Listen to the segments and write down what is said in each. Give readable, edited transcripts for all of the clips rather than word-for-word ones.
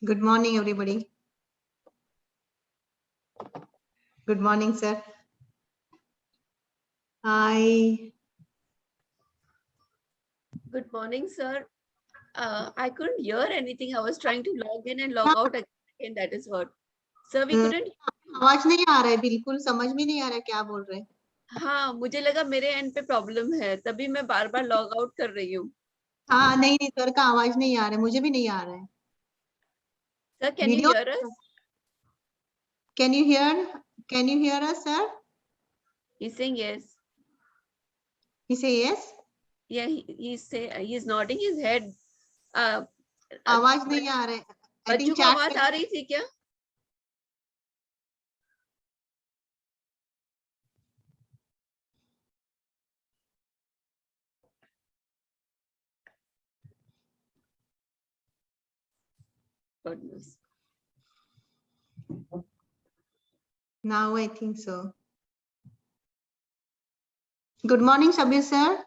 Good morning, everybody. Good morning, sir. I Good morning, sir. I couldn't hear anything. I was trying to log in and log out again. That is what. Sir, we couldn't. आवाज नहीं आ रहा है, बिल्कुल समझ में नहीं आ रहा है क्या बोल रहे हैं. हाँ, मुझे लगा मेरे एंड पे प्रॉब्लम है, तभी मैं बार बार लॉग आउट कर रही हूँ. हाँ नहीं नहीं सर का आवाज नहीं आ रहा है, मुझे भी नहीं आ रहा है. Sir, can you Video. hear us? Can you hear us, sir? He's saying yes. He say yes. Yeah, he's nodding his head. आवाज नहीं आ रहा है. I बच्चों think को आवाज आ रही थी क्या? Goodness. Now I think so. Good morning, Shabir sir.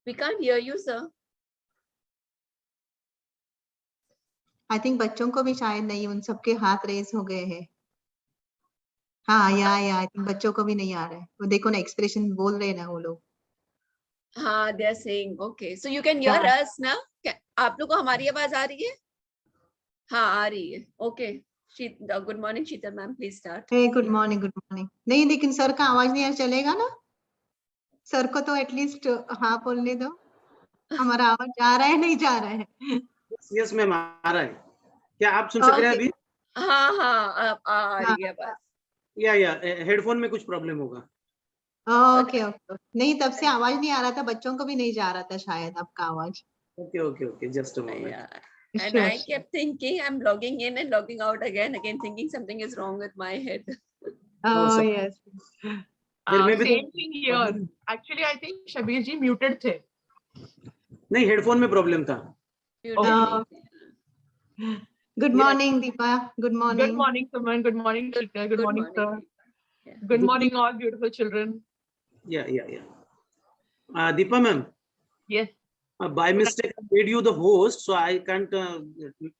We can't hear you, sir. I think बच्चों को भी शायद नहीं, उन सबके हाथ रेज हो गए हैं. हाँ I think बच्चों को भी नहीं आ रहा है. वो देखो ना एक्सप्रेशन बोल रहे हैं ना वो लोग. हाँ, they are saying okay. So you can hear us ना? आप लोग को हमारी आवाज आ रही है? हाँ, आ रही है. Okay. Good morning, Sheetal ma'am. Please start. Hey, good morning, good morning. नहीं लेकिन सर का आवाज नहीं चलेगा ना? सर को तो एटलीस्ट हाँ बोलने दो. हमारा आवाज जा रहा है नहीं जा रहा है? यस मैम आ रहा है. क्या आप सुन सक रहे हैं अभी? हाँ आ रही है आवाज. या हेडफोन में कुछ प्रॉब्लम होगा. Okay okay. नहीं तब से आवाज नहीं आ रहा था, बच्चों को भी नहीं जा रहा था शायद आपका आवाज. Okay just a moment. And I kept thinking I'm logging in and logging out again thinking something is wrong with my head. Oh yes. Same thing here. Actually, I think Shabir ji muted थे. नहीं headphone में problem था. Good morning, Deepa. Good morning. Good morning, Suman. Good morning, Shikha. Good morning, sir. Yeah. Good morning, all beautiful children. Yeah. Deepa ma'am. Yes. By mistake, I made you the host, so I can't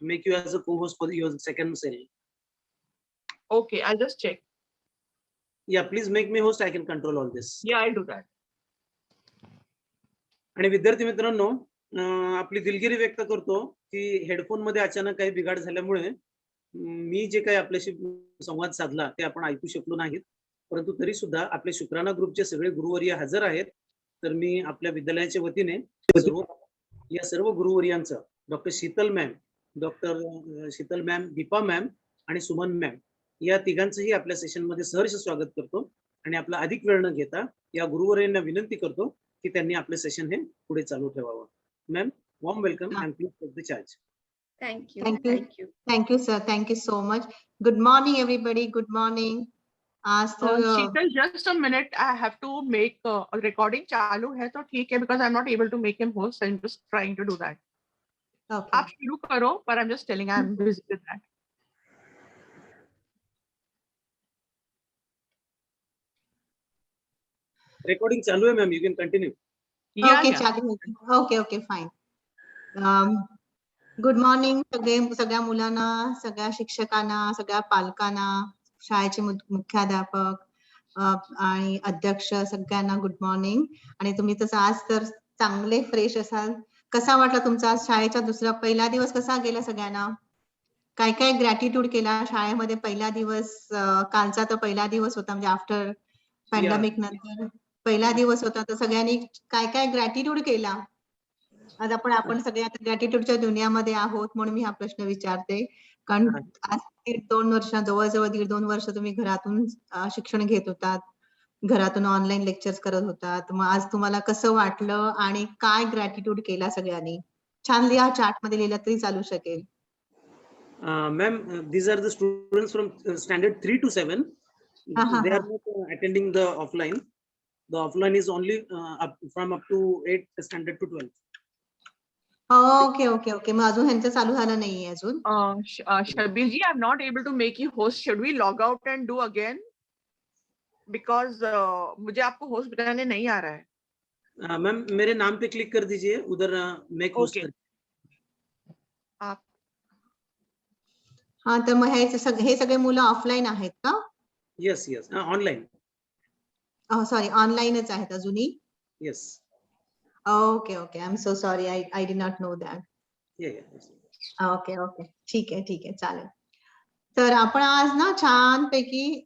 make you as a co-host for your second cell. Okay, I'll just check. Yeah, please make me host. I can control all this. Yeah, I'll do that. आणि विद्यार्थी मित्रांनो, आपली दिलगिरी व्यक्त करतो की headphone मध्ये अचानक काही बिघाड झाल्यामुळे मी जे काही आपल्याशी संवाद साधला ते आपण ऐकू शकलो नाहीत. परंतु तरी सुद्धा आपले शुक्राणा ग्रुपचे सगळे गुरुवर्य हजर आहेत. तर मी आपल्या विद्यालयाच्या वतीने सर्व गुरुवर्यांचं doctor Sheetal ma'am, Deepa ma'am आणि सुमन मॅम या तिघांचंही आपल्या सेशन मध्ये सहर्ष स्वागत करतो. आणि आपला अधिक वेळ न घेता या गुरुवर्यांना विनंती करतो की त्यांनी आपले सेशन हे पुढे चालू ठेवावं. Ma'am, warm welcome and please take the charge. Thank you. Thank you, sir. Thank you so much. Good morning, everybody. Good morning. Sheetal, just a minute. I have to make a recording चालू है तो ठीक है because I'm not able to make him host. I'm just trying to do that. Okay. आप शुरू करो, but I'm just telling I'm busy with that. Recording चालू है ma'am. You can continue. Okay, okay, fine. Good morning सगळ्या मुलांना, सगळ्या शिक्षकांना, सगळ्या पालकांना, शाळेचे मुख्याध्यापक आणि अध्यक्ष सगळ्यांना गुड मॉर्निंग. आणि तुम्ही तसं आज तर चांगले फ्रेश असाल. कसा वाटला तुमचा शाळेचा पहिला दिवस कसा गेला सगळ्यांना? काय काय ग्रॅटिट्यूड केला शाळेमध्ये पहिला दिवस? कालचा तर पहिला दिवस होता, म्हणजे आफ्टर पॅन्डेमिक नंतर पहिला दिवस होता. तर सगळ्यांनी काय काय ग्रॅटिट्यूड केला? आज आपण सगळे आता ग्रॅटिट्यूडच्या दुनियामध्ये आहोत म्हणून मी हा प्रश्न विचारते. कारण आज 1.5 वर्ष, जवळजवळ 1.5-2 वर्ष तुम्ही घरातून शिक्षण घेत होतात, घरातून ऑनलाईन लेक्चर्स करत होतात. मग आज तुम्हाला कसं वाटलं आणि काय ग्रॅटिट्यूड केला सगळ्यांनी? छान लिहा, चार्ट मध्ये लिहिलं तरी चालू शकेल. Ma'am, these are the students from standard 3 to 7. They are not attending the offline. The offline is only from up to 8 standard to 12. Okay. मग अजून ह्यांचं चालू झालं नाहीये अजून? Shabir ji, I'm not able to make you host. Should we log out and do again? Because मुझे आपको host बनाने नहीं आ रहा है. मैम मेरे नाम पे क्लिक कर दीजिए, उधर मैं पोस्ट Okay. कर. आप हा, तर मग हे सगळे मुलं ऑफलाईन आहेत का? Yes yes online. सॉरी, ऑनलाईनच आहेत अजूनही. Yes. Okay okay, I am so sorry, I did not know that. Okay okay, ठीक आहे चालेल. तर आपण आज ना छानपैकी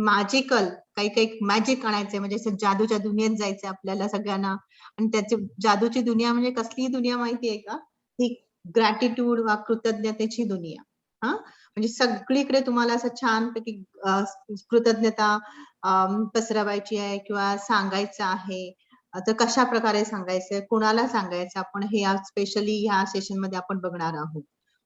मॅजिकल काही मॅजिक आणायचंय, म्हणजे असं जादूच्या दुनियेत जायचंय आपल्याला सगळ्यांना. आणि त्याची जादूची दुनिया म्हणजे कसली दुनिया माहितीये का? ही ग्रॅटिट्यूड वा कृतज्ञतेची दुनिया. हा, म्हणजे सगळीकडे तुम्हाला असं छानपैकी कृतज्ञता पसरवायची आहे किंवा सांगायचं आहे. तर कशा प्रकारे सांगायचंय, कोणाला सांगायचं, आपण हे स्पेशली ह्या सेशन मध्ये आपण बघणार आहोत.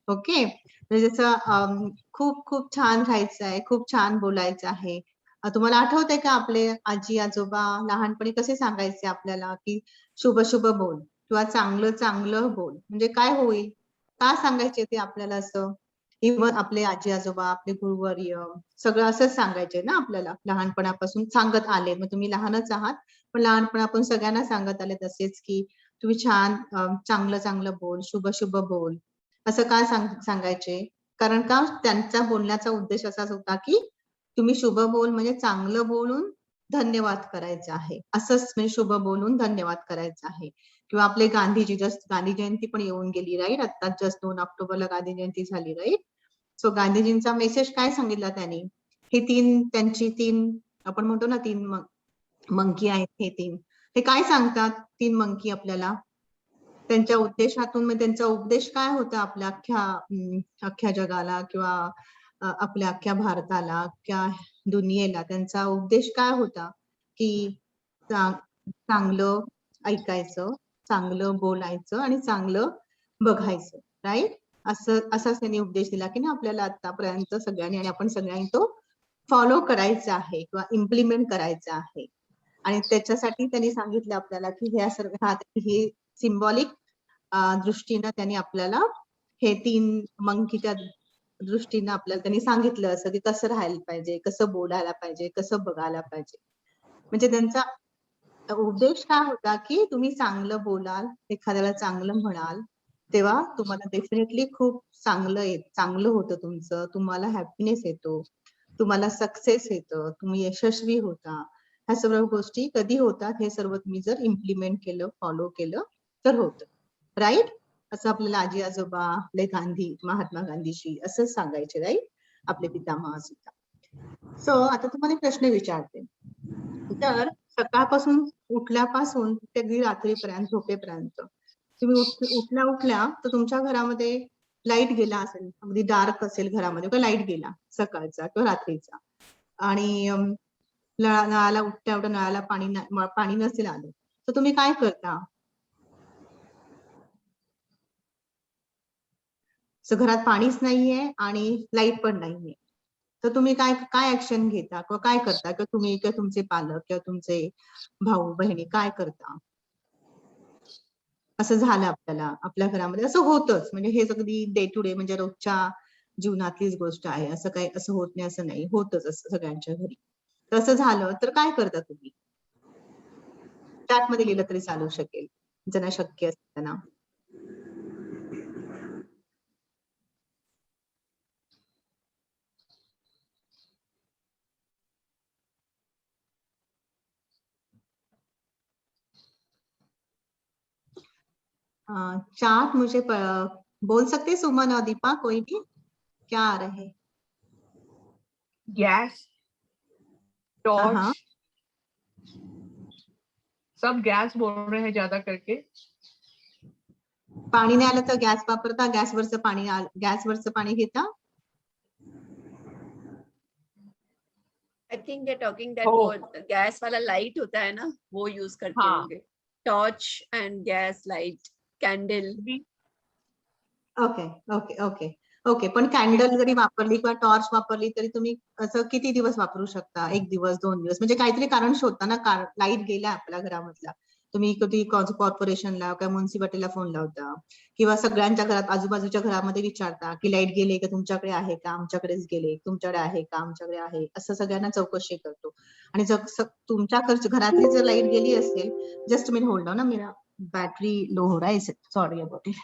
ओके, म्हणजे जसं खूप खूप छान राहायचं आहे, खूप छान बोलायचं आहे. तुम्हाला आठवतंय का आपले आजी आजोबा लहानपणी कसे सांगायचे आपल्याला की शुभ शुभ बोल किंवा चांगलं चांगलं बोल, म्हणजे काय होईल, का सांगायचे ते आपल्याला असं? इव्हन आपले आजी आजोबा, आपले गुरुवर्य सगळं असंच सांगायचे ना आपल्याला, लहानपणापासून सांगत आले. मग तुम्ही लहानच आहात, पण लहानपणापासून सगळ्यांना सांगत आले तसेच की तुम्ही छान चांगलं चांगलं बोल, शुभ शुभ बोल. असं का सांगायचे? कारण का त्यांचा बोलण्याचा उद्देश असाच होता की तुम्ही शुभ बोल म्हणजे चांगलं बोलून धन्यवाद करायचं आहे, असंच म्हणजे शुभ बोलून धन्यवाद करायचं आहे. किंवा आपले गांधीजी, जस्ट गांधी जयंती पण येऊन गेली राईट, आता जस्ट 2 ऑक्टोबरला गांधी जयंती झाली राईट. सो गांधीजींचा मेसेज काय सांगितला त्यांनी? हे त्यांची 3 आपण म्हणतो ना 3 मंकी आहेत, हे 3 हे काय सांगतात 3 मंकी आपल्याला? त्यांच्या उद्देशातून, म्हणजे त्यांचा उपदेश काय होता आपल्या अख्ख्या जगाला किंवा आपल्या अख्ख्या भारताला, अख्ख्या दुनियेला? त्यांचा उपदेश काय होता की चांगलं ऐकायचं, चांगलं बोलायचं आणि चांगलं बघायचं, राईट? असाच त्यांनी उपदेश दिला की ना आपल्याला आतापर्यंत सगळ्यांनी, आणि आपण सगळ्यांनी तो फॉलो करायचा आहे किंवा इम्प्लिमेंट करायचा आहे. आणि त्याच्यासाठी त्यांनी सांगितलं आपल्याला की हे सिम्बॉलिक दृष्टीनं त्यांनी आपल्याला हे 3 मंकीच्या दृष्टीनं आपल्याला त्यांनी सांगितलं असं की कसं राहायला पाहिजे, कसं बोलायला पाहिजे, कसं बघायला पाहिजे. म्हणजे त्यांचा उद्देश काय होता की तुम्ही चांगलं बोलाल, एखाद्याला चांगलं म्हणाल, तेव्हा तुम्हाला डेफिनेटली खूप चांगलं होतं तुमचं, तुम्हाला हॅपीनेस येतो, तुम्हाला सक्सेस येतं, तुम्ही यशस्वी होता. ह्या सर्व गोष्टी कधी होतात? हे सर्व तुम्ही जर इम्प्लिमेंट केलं, फॉलो केलं तर होतं, राईट? असं आपल्याला आजी आजोबा, आपले महात्मा गांधीजी असंच सांगायचे, राईट? आपले पितामह सुद्धा. सो आता तुम्हाला एक प्रश्न विचारते. तर सकाळपासून उठल्यापासून ते अगदी रात्रीपर्यंत, झोपेपर्यंत तुम्ही उठल्या तर तुमच्या घरामध्ये लाईट गेला असेल, अगदी डार्क असेल घरामध्ये, किंवा लाईट गेला सकाळचा किंवा रात्रीचा, आणि नळाला उठल्या नळाला पाणी नसेल आलं, तर तुम्ही काय करता? घरात पाणीच नाहीये आणि लाईट पण नाहीये, तर तुम्ही काय ऍक्शन घेता किंवा काय करता? किंवा तुम्ही किंवा तुमचे पालक किंवा तुमचे भाऊ बहिणी काय करता? असं झालं आपल्या घरामध्ये, असं होतच, म्हणजे हे अगदी डे टू डे, म्हणजे रोजच्या जीवनातलीच गोष्ट आहे. असं काही असं होत नाही असं नाही, होतच असं सगळ्यांच्या घरी. तसं झालं तर काय करता तुम्ही? चॅट मध्ये लिहिलं तरी चालू शकेल, ज्यांना शक्य असतं त्यांना. चाट मुझे बोल सकते सुमन और दीपा, कोई भी क्या आ रहे? गैस, टॉर्च, सब गैस बोल रहे हैं ज्यादा करके. पाणी नाही आलं तर गॅस वापरता, गॅसवरचं पाणी घेता? I think they talking that Oh. वो गैस वाला लाइट होता है ना, वो यूज करते हाँ. होंगे. Torch end gas light, candle. Okay okay okay okay, पण कॅन्डल जरी वापरली किंवा टॉर्च वापरली तरी तुम्ही असं किती दिवस वापरू शकता? 1 दिवस, 2 दिवस, म्हणजे काहीतरी कारण शोधता ना, लाईट गेला आपल्या घरामधला तुम्ही कधी कॉर्पोरेशनला किंवा म्युन्सिपाल्टीला फोन लावता किंवा सगळ्यांच्या घरात आजूबाजूच्या घरामध्ये विचारता की लाईट गेले का, तुमच्याकडे आहे का, आमच्याकडेच गेले, तुमच्याकडे आहे का, आमच्याकडे आहे, असं सगळ्यांना चौकशी करतो. आणि जर तुमच्या घरातली जर लाईट गेली असेल, जस्ट मिनिट होल्ड ऑन ना, मेरा बैटरी लो हो रहा है, सॉरी अबाउट इट.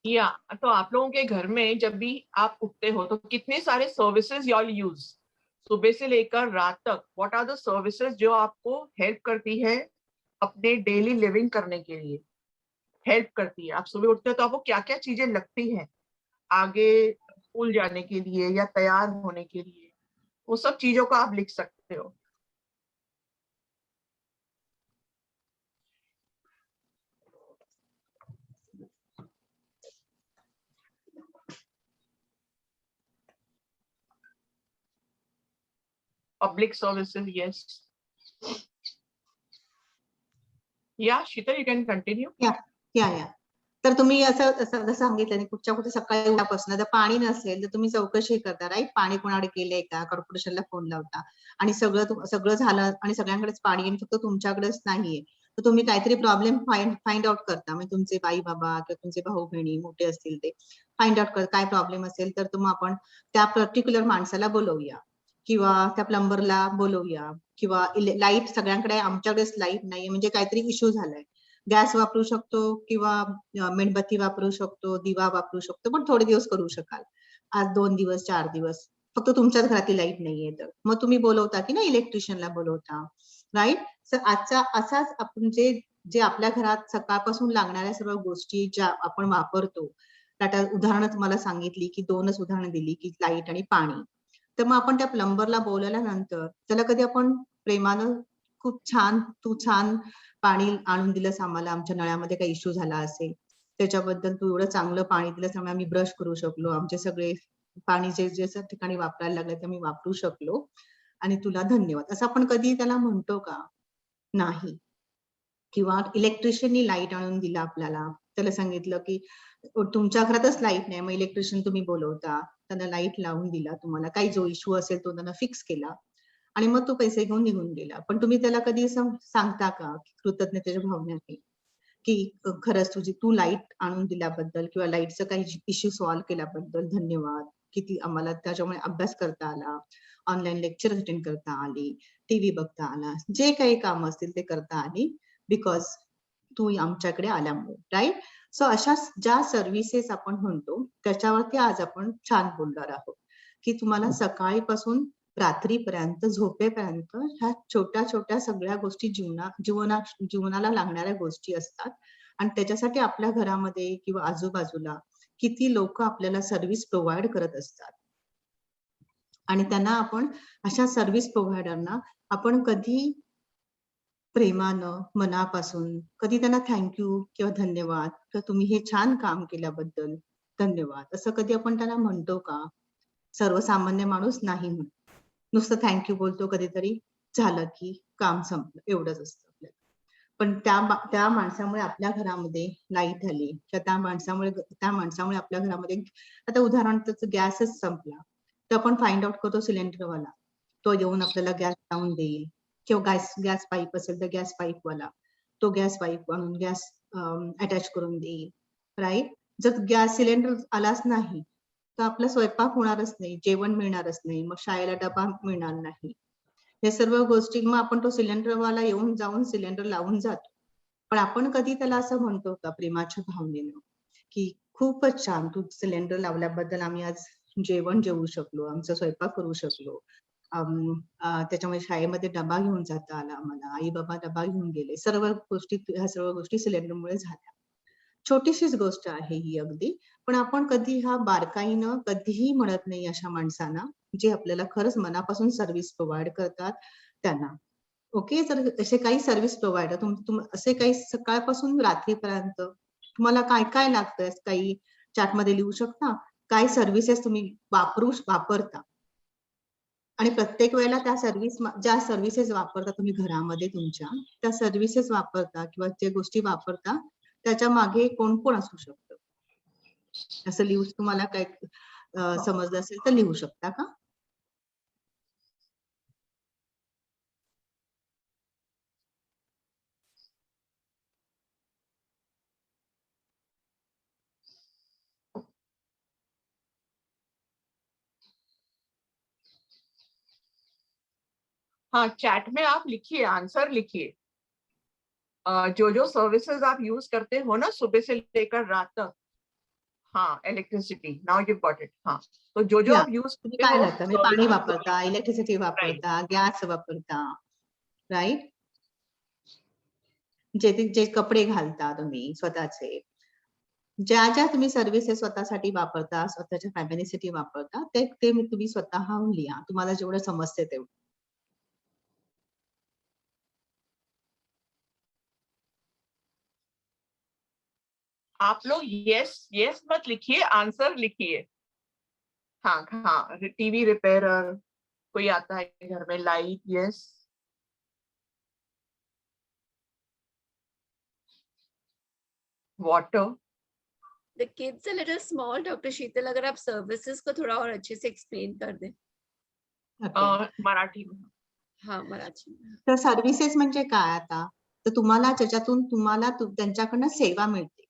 या तो आप लोगों के घर में जब भी आप उठते हो तो कितने सारे सर्विसेज यू ऑल यूज सुबह से लेकर रात तक? व्हाट आर द सर्विसेज जो आपको हेल्प करती है अपने डेली लिविंग करने के लिए, हेल्प करती है? आप सुबह उठते हो तो आपको क्या क्या चीजें लगती हैं आगे स्कूल जाने के लिए या तैयार होने के लिए? वो सब चीजों को आप लिख सकते हो. Public services, yes. Yeah, Sheetal, you can continue. या तर तुम्ही असं सांगितलं कुठच्या कुठे सकाळी उठापासून जर पाणी नसेल तर तुम्ही चौकशी करता, राईट? पाणी कोणाकडे गेलंय का, कॉर्पोरेशनला फोन लावता आणि सगळं झालं आणि सगळ्यांकडेच पाणी आहे, फक्त तुमच्याकडेच नाहीये, तर तुम्ही काहीतरी प्रॉब्लेम फाइंड आउट करता. म्हणजे तुमचे आई बाबा किंवा तुमचे भाऊ बहिणी मोठे असतील ते फाइंड आउट करता काय प्रॉब्लेम असेल तर मग आपण त्या पर्टिक्युलर माणसाला बोलवूया किंवा त्या प्लंबरला बोलवूया किंवा लाईट सगळ्यांकडे, आमच्याकडेच लाईट नाहीये म्हणजे काहीतरी इश्यू झालाय. गॅस वापरू शकतो किंवा मेणबत्ती वापरू शकतो, दिवा वापरू शकतो, पण थोडे दिवस करू शकाल. आज 2 दिवस 4 दिवस फक्त तुमच्याच घरातली लाईट नाहीये तर मग तुम्ही बोलवता की ना, इलेक्ट्रिशियनला बोलवता, राईट? तर आजचा असाच आपण जे आपल्या घरात सकाळपासून लागणाऱ्या सर्व गोष्टी ज्या आपण वापरतो, आता उदाहरणं तुम्हाला सांगितली की 2च उदाहरणं दिली की लाईट आणि पाणी. तर मग आपण त्या प्लंबरला बोलवल्यानंतर त्याला कधी आपण प्रेमानं खूप छान, तू छान पाणी आणून दिलंस आम्हाला, आमच्या नळामध्ये काही इश्यू झाला असेल त्याच्याबद्दल तू एवढं चांगलं पाणी दिलंस त्यामुळे आम्ही ब्रश करू शकलो, आमचे सगळे पाणी जे ठिकाणी वापरायला लागले ते आम्ही वापरू शकलो आणि तुला धन्यवाद, असं आपण कधी त्याला म्हणतो का? नाही. किंवा इलेक्ट्रिशियननी लाईट आणून दिला आपल्याला, त्याला सांगितलं की तुमच्या घरातच लाईट नाही, मग इलेक्ट्रिशियन तुम्ही बोलवता, त्यांना लाईट लावून दिला, तुम्हाला काही जो इश्यू असेल तो त्यांना फिक्स केला आणि मग तो पैसे घेऊन निघून गेला. पण तुम्ही त्याला कधी सांगता का कृतज्ञतेच्या भावनेने की खरंच तू लाईट आणून दिल्याबद्दल किंवा लाईटचं काही इश्यू सॉल्व्ह केल्याबद्दल धन्यवाद, किती आम्हाला त्याच्यामुळे अभ्यास करता आला, ऑनलाईन लेक्चर अटेंड करता आली, टीव्ही बघता आला, जे काही काम असतील ते करता आली बिकॉज तू आमच्याकडे आल्यामुळे, राईट? सो अशा ज्या सर्व्हिसेस आपण म्हणतो त्याच्यावरती आज आपण छान बोलणार आहोत की तुम्हाला सकाळीपासून रात्रीपर्यंत झोपेपर्यंत ह्या छोट्या छोट्या सगळ्या गोष्टी जीवनाला लागणाऱ्या गोष्टी असतात आणि त्याच्यासाठी आपल्या घरामध्ये किंवा आजूबाजूला किती लोक आपल्याला सर्व्हिस प्रोव्हाइड करत असतात आणि त्यांना आपण अशा सर्व्हिस प्रोव्हायडरना आपण कधी प्रेमानं मनापासून कधी त्यांना थँक्यू किंवा धन्यवाद किंवा तुम्ही हे छान काम केल्याबद्दल धन्यवाद असं कधी आपण त्यांना म्हणतो का? सर्वसामान्य माणूस नाही म्हणतो, नुसतं थँक्यू बोलतो कधीतरी, झालं की काम संपलं, एवढंच असतं आपल्याला. पण त्या माणसामुळे आपल्या घरामध्ये लाईट आली किंवा त्या माणसामुळे आपल्या घरामध्ये, आता उदाहरण त्याचं गॅसच संपला तर आपण फाइंड आउट करतो सिलेंडरवाला, तो येऊन आपल्याला गॅस लावून देईल किंवा गॅस पाईप असेल तर गॅस पाईपवाला तो गॅस पाईप आणून गॅस अटॅच करून देईल, राईट? जर गॅस सिलेंडर आलाच नाही तर आपला स्वयंपाक होणारच नाही, जेवण मिळणारच नाही, मग शाळेला डबा मिळणार नाही, हे सर्व गोष्टी. मग आपण तो सिलेंडरवाला येऊन जाऊन सिलेंडर लावून जातो, पण आपण कधी त्याला असं म्हणतो का प्रेमाच्या भावनेनं की खूपच छान, तू सिलेंडर लावल्याबद्दल आम्ही आज जेवण जेवू शकलो, आमचा स्वयंपाक करू शकलो, त्याच्यामुळे शाळेमध्ये डबा घेऊन जाता आला आम्हाला, आई बाबा डबा घेऊन गेले, ह्या सर्व गोष्टी सिलेंडरमुळे झाल्या. छोटीशीच गोष्ट आहे ही अगदी, पण आपण कधी ह्या बारकाईनं कधीही म्हणत नाही अशा माणसांना जे आपल्याला खरंच मनापासून सर्व्हिस प्रोव्हाइड करतात त्यांना. ओके, तर असे काही सर्व्हिस प्रोव्हायडर असे काही सकाळपासून रात्रीपर्यंत तुम्हाला काय काय लागतंय काही चॅटमध्ये लिहू शकता, काय सर्व्हिसेस तुम्ही वापरता आणि प्रत्येक वेळेला ज्या सर्व्हिसेस वापरता तुम्ही घरामध्ये तुमच्या, त्या सर्व्हिसेस वापरता किंवा जे गोष्टी वापरता त्याच्या मागे कोण कोण असू शकतं असं लिहू, तुम्हाला काय समजलं असेल तर लिहू शकता का? हाँ, चैट में आप लिखिए, आंसर लिखिए। जो सर्विसेज आप यूज करते हो ना सुबह से लेकर रात तक, हाँ, electricity, now you got it. हाँ, तो जो या आप यूज तुम्ही करते काय हो करता, म्हणजे पाणी services को वापरता, इलेक्ट्रिसिटी राइट, वापरता, गॅस वापरता, राईट? जे कपडे घालता तुम्ही स्वतःचे, ज्या तुम्ही सर्व्हिसेस स्वतःसाठी वापरता, स्वतःच्या फॅमिलीसाठी वापरता, ते तुम्ही स्वतःहून लिहा, तुम्हाला जेवढं समजते तेवढं. आप लोग यस यस मत लिखिए, आंसर लिखिए। हाँ हाँ, टीवी रिपेयरर, कोई आता है घर में, light, yes. Water. The kids a little small, Dr. Sheetal, अगर आप सर्विसेज को थोड़ा और अच्छे से एक्सप्लेन कर दें। Okay. मराठी में। हाँ, मराठी में। तर सर्व्हिसेस म्हणजे काय आता, तर तुम्हाला त्याच्यातून त्यांच्याकडनं सेवा मिळते.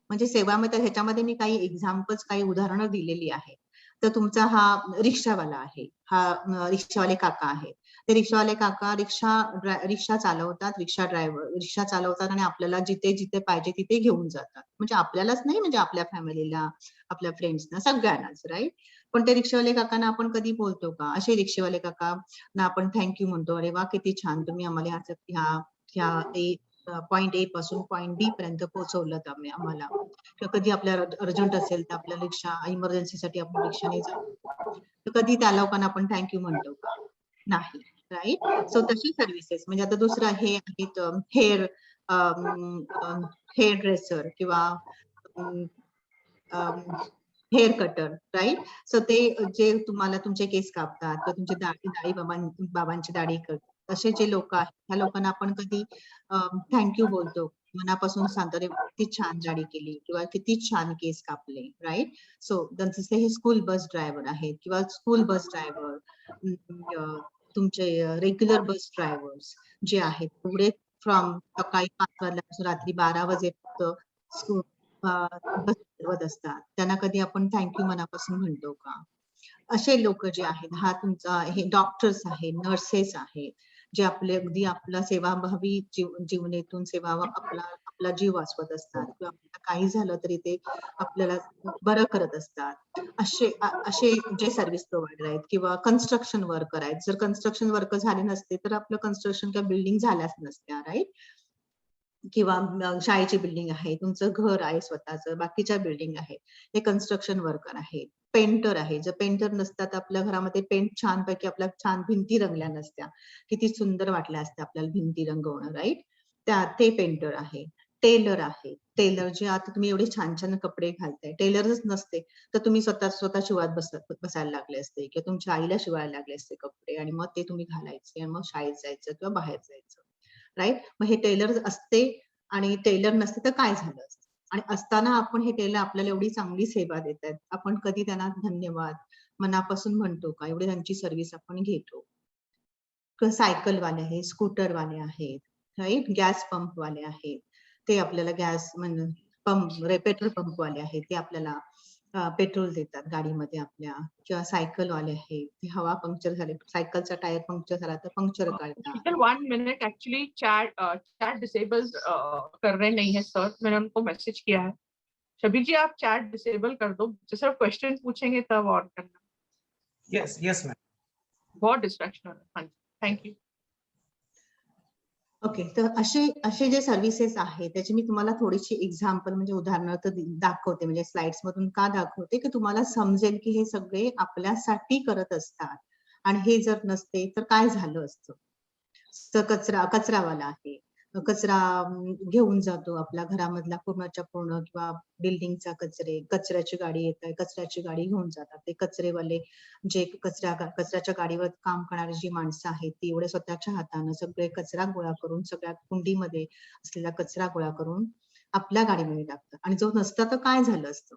म्हणजे सेवा मिळते, ह्याच्यामध्ये मी काही एक्झाम्पल्स, काही उदाहरणं दिलेली आहेत. तर तुमचा हा रिक्षावाला आहे, हा रिक्षावाले काका आहेत. ते रिक्षावाले काका रिक्षा चालवतात, रिक्षा चालवतात आणि आपल्याला जिथे पाहिजे तिथे घेऊन जातात. म्हणजे आपल्यालाच नाही, म्हणजे आपल्या फॅमिलीला, आपल्या फ्रेंड्सना, सगळ्यांनाच, राईट? पण ते रिक्षावाले काकांना आपण कधी बोलतो का? असे रिक्षावाले काका ना आपण थँक्यू म्हणतो, अरे वा किती छान तुम्ही आम्हाला ह्या पॉइंट ए पासून पॉइंट बी पर्यंत पोहोचवलं आम्हाला. किंवा कधी आपल्याला अर्जंट असेल तर आपल्या रिक्षा इमर्जन्सीसाठी आपण रिक्षाने जातो, तर कधी त्या लोकांना आपण थँक्यू म्हणतो का? नाही, राईट? सो तशी सर्व्हिसेस. म्हणजे आता दुसरं हे आहेत हेअर ड्रेसर किंवा हेअर कटर, राईट? सो ते जे तुम्हाला तुमचे केस कापतात किंवा तुमची दाढी बाबांची दाढी करतात, असे जे लोक आहेत, त्या लोकांना आपण कधी थँक्यू बोलतो, मनापासून सांगतो, अरे किती छान दाढी केली किंवा किती छान केस कापले, राईट? सो जसे हे स्कूल बस ड्रायव्हर आहेत किंवा स्कूल बस ड्रायव्हर, तुमचे रेग्युलर बस ड्रायव्हर्स जे आहेत, पुढे फ्रॉम सकाळी 5 वाजल्यापासून रात्री 12 वाजेपर्यंत बस चालवत असतात, त्यांना कधी आपण थँक्यू मनापासून म्हणतो का? असे लोक जे आहेत, हा तुमचा हे डॉक्टर्स आहेत, नर्सेस आहेत, जे अगदी आपला सेवाभावी जीवनेतून आपला जीव वाचवत असतात किंवा आपल्याला काही झालं तरी ते आपल्याला बरं करत असतात. असे जे सर्व्हिस प्रोव्हायडर आहेत किंवा कन्स्ट्रक्शन वर्कर आहेत. जर कन्स्ट्रक्शन वर्कर झाले नसते तर आपलं कन्स्ट्रक्शन किंवा बिल्डिंग झाल्याच नसत्या, राईट? किंवा शाळेची बिल्डिंग आहे, तुमचं घर आहे स्वतःचं, बाकीच्या बिल्डिंग आहेत, हे कन्स्ट्रक्शन वर्कर आहेत. पेंटर आहे, जर पेंटर नसतात आपल्या घरामध्ये, पेंट छानपैकी आपल्या छान भिंती रंगल्या नसत्या, किती सुंदर वाटल्या असत्या आपल्याला भिंती रंगवणं, राईट? ते पेंटर आहे. टेलर आहे, टेलर जे आता तुम्ही एवढे छान छान कपडे घालताय, टेलरच नसते तर तुम्ही स्वतः शिवत बसायला लागले असते किंवा तुमच्या आईला शिवायला लागले असते कपडे, आणि मग ते तुम्ही घालायचे आणि मग शाळेत जायचं किंवा बाहेर जायचं, राईट? मग हे टेलर असते आणि टेलर नसते तर काय झालं असतं? आणि असताना आपण हे टेलर आपल्याला एवढी चांगली सेवा देत आहेत, आपण कधी त्यांना धन्यवाद मनापासून म्हणतो का? एवढी त्यांची सर्व्हिस आपण घेतो. सायकलवाले आहेत, स्कूटरवाले आहेत, राईट? गॅस पंपवाले आहेत, ते आपल्याला गॅस पेट्रोल पंपवाले आहेत, ते आपल्याला पेट्रोल देतात गाडीमध्ये आपल्या. किंवा सायकलवाले आहेत, ते हवा पंक्चर झाले, सायकलचा टायर पंक्चर झाला तर पंक्चर काढतात. Sheetal 1 minute, actually chat disable कर रहे नहीं है सर, मैंने उनको मैसेज किया है। शबीर जी आप चैट डिसेबल कर दो, जो सिर्फ क्वेश्चन पूछेंगे तब और करना। Yes ma'am. बहुत डिस्ट्रैक्शन हो रहा है। हाँ जी, थैंक यू। ओके, तर असे जे सर्व्हिसेस आहेत त्याची मी तुम्हाला थोडीशी एक्झाम्पल म्हणजे उदाहरणं तर दाखवते, म्हणजे स्लाइड्स मधून का दाखवते की तुम्हाला समजेल की हे सगळे आपल्यासाठी करत असतात आणि हे जर नसते तर काय झालं असतं. तर कचरावाला आहे, कचरा घेऊन जातो आपल्या घरामधला पूर्णच्या पूर्ण किंवा बिल्डिंगचा कचऱ्याची गाडी येत आहे, कचऱ्याची गाडी घेऊन जातात. ते कचरेवाले जे कचऱ्याच्या गाडीवर काम करणारी जी माणसं आहेत ती एवढे स्वतःच्या हातानं सगळे कचरा गोळा करून, सगळ्या कुंडीमध्ये असलेला कचरा गोळा करून आपल्या गाडीमध्ये टाकतात. आणि जो नसता तर काय झालं असतं?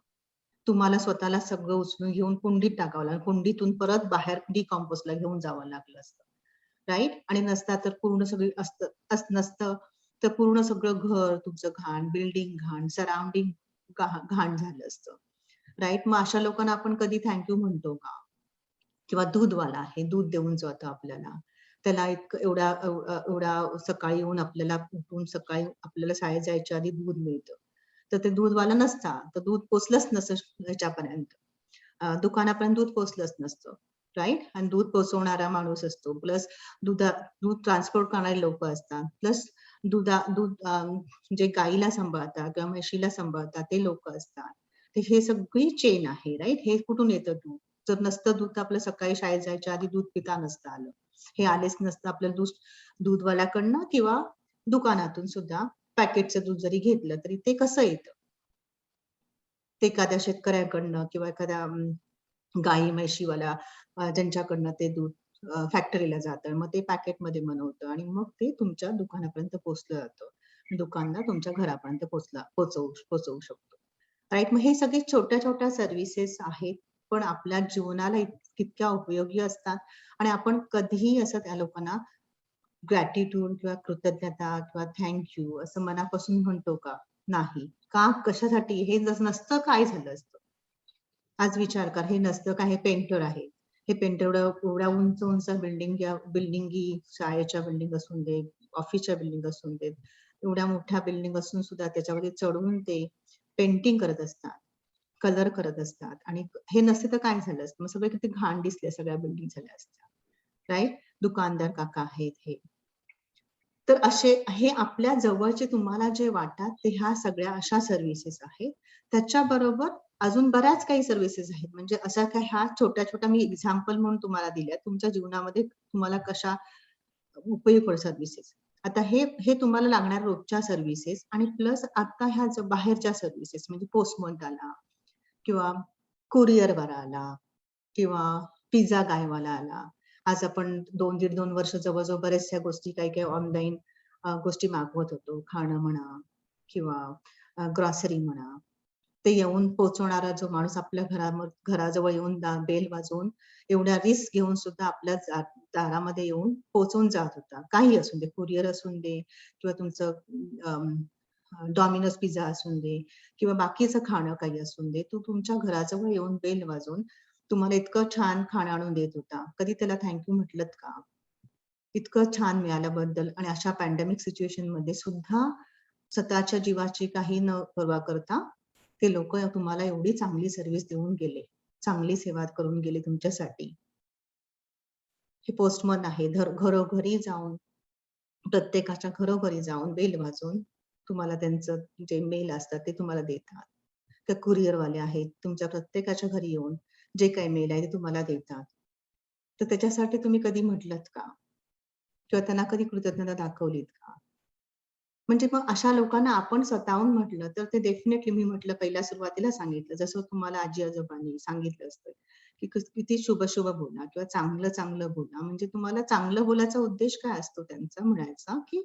तुम्हाला स्वतःला सगळं उचलून घेऊन कुंडीत टाकावं लागलं, कुंडीतून परत बाहेर डिकॉम्पोस्टला घेऊन जावं लागलं असतं, राईट? आणि नसता तर पूर्ण सगळी नसतं तर पूर्ण सगळं घर तुमचं घाण, बिल्डिंग घाण, सराउंडिंग घाण झालं असतं, राईट? मग अशा लोकांना आपण कधी थँक्यू म्हणतो का? किंवा दूधवाला आहे, दूध देऊन जातो आपल्याला, त्याला इतकं एवढा सकाळी येऊन आपल्याला उठून सकाळी आपल्याला शाळेत जायच्या आधी दूध मिळतं. तर ते दूधवाला नसता तर दूध पोचलंच नसतं ह्याच्यापर्यंत. दुकानापर्यंत दूध पोचलंच नसतं, राईट. आणि दूध पोचवणारा माणूस असतो, प्लस दूध ट्रान्सपोर्ट करणारे लोक असतात, प्लस दूध जे गाईला सांभाळतात किंवा म्हशीला सांभाळतात ते लोक असतात. तर हे सगळी चेन आहे, राईट. हे कुठून येतं दूध? जर नसतं दूध तर आपलं सकाळी शाळेत जायच्या आधी दूध पिता नसतं आलं, हे आलेच नसतं आपलं दूधवाल्याकडनं किंवा दुकानातून सुद्धा पॅकेटचं दूध जरी घेतलं तरी ते कसं येतं? ते एखाद्या शेतकऱ्याकडनं किंवा एखाद्या गाई म्हशीवाला ज्यांच्याकडनं ते दूध फॅक्टरीला जातं, मग ते पॅकेटमध्ये बनवतं आणि मग ते तुमच्या दुकानापर्यंत पोहोचलं जातं. दुकानदार तुमच्या घरापर्यंत पोहोचवू शकतो, राईट. मग हे सगळे छोट्या छोट्या सर्व्हिसेस आहेत, पण आपल्या जीवनाला तितक्या उपयोगी असतात आणि आपण कधीही असं त्या लोकांना ग्रॅटिट्यूड किंवा कृतज्ञता किंवा थँक्यू असं मनापासून म्हणतो का? नाही. का? कशासाठी? हे जर नसतं काय झालं असतं? आज विचार कर, हे नसतं का? हे पेंटर आहे, हे पेंटर एवढ्या उंच उंच बिल्डिंगी शाळेच्या बिल्डिंग असून दे, ऑफिसच्या बिल्डिंग असून देत, एवढ्या मोठ्या बिल्डिंग असून सुद्धा त्याच्यावरती चढून ते पेंटिंग करत असतात, कलर करत असतात. आणि हे नसते तर काय झालं असतं? मग सगळे किती घाण दिसले, सगळ्या बिल्डिंग झाल्या असत्या, राईट. दुकानदार काका आहेत हे. तर असे हे आपल्या जवळचे तुम्हाला जे वाटतात ते ह्या सगळ्या अशा सर्व्हिसेस आहेत. त्याच्याबरोबर अजून बऱ्याच काही सर्व्हिसेस आहेत. म्हणजे अशा काही ह्या छोट्या छोट्या मी एक्झाम्पल म्हणून तुम्हाला दिल्या, तुमच्या जीवनामध्ये तुम्हाला कशा उपयोग सर्व्हिसेस. आता हे तुम्हाला लागणार रोजच्या सर्व्हिसेस आणि प्लस आता ह्या बाहेरच्या सर्व्हिसेस म्हणजे पोस्टमन आला किंवा कुरिअरवाला आला किंवा पिझ्झा गायवाला आला. आज आपण 2-2.5 वर्ष जवळजवळ बऱ्याचशा गोष्टी काही ऑनलाईन गोष्टी मागवत होतो, खाणं म्हणा किंवा ग्रॉसरी म्हणा. ते येऊन पोहोचवणारा जो माणूस आपल्या घराजवळ येऊन बेल वाजवून एवढ्या रिस्क घेऊन सुद्धा आपल्या दारामध्ये येऊन पोहोचवून जात होता. काही असून दे, कुरिअर असून दे किंवा तुमचं डॉमिनोज पिझ्झा असून दे किंवा बाकीचं खाणं काही असून दे, तो तुमच्या घराजवळ येऊन बेल वाजवून तुम्हाला इतकं छान खाणं आणून देत होता. कधी त्याला थँक्यू म्हटलत का? इतकं छान मिळाल्याबद्दल. आणि अशा पॅन्डेमिक सिच्युएशन मध्ये सुद्धा स्वतःच्या जीवाची काही न पर्वा करता ते लोक तुम्हाला एवढी चांगली सर्व्हिस देऊन गेले, चांगली सेवा करून गेले तुमच्यासाठी. हे पोस्टमन आहे, घरोघरी जाऊन, प्रत्येकाच्या घरोघरी जाऊन बेल वाजवून तुम्हाला त्यांचं जे मेल असतात ते तुम्हाला देतात. त्या कुरिअरवाले आहेत, तुमच्या प्रत्येकाच्या घरी येऊन जे काही मेल आहे ते तुम्हाला देतात. तर त्याच्यासाठी तुम्ही कधी म्हटलत का? किंवा त्यांना कधी कृतज्ञता दाखवलीत का? म्हणजे मग अशा लोकांना आपण स्वतःहून म्हटलं तर ते डेफिनेटली, मी म्हटलं पहिल्या सुरुवातीला सांगितलं, जसं तुम्हाला आजी आजोबांनी सांगितलं असतं की किती शुभ शुभ बोला किंवा चांगलं चांगलं बोला. म्हणजे तुम्हाला चांगलं बोलायचा उद्देश काय असतो त्यांचा म्हणायचा, की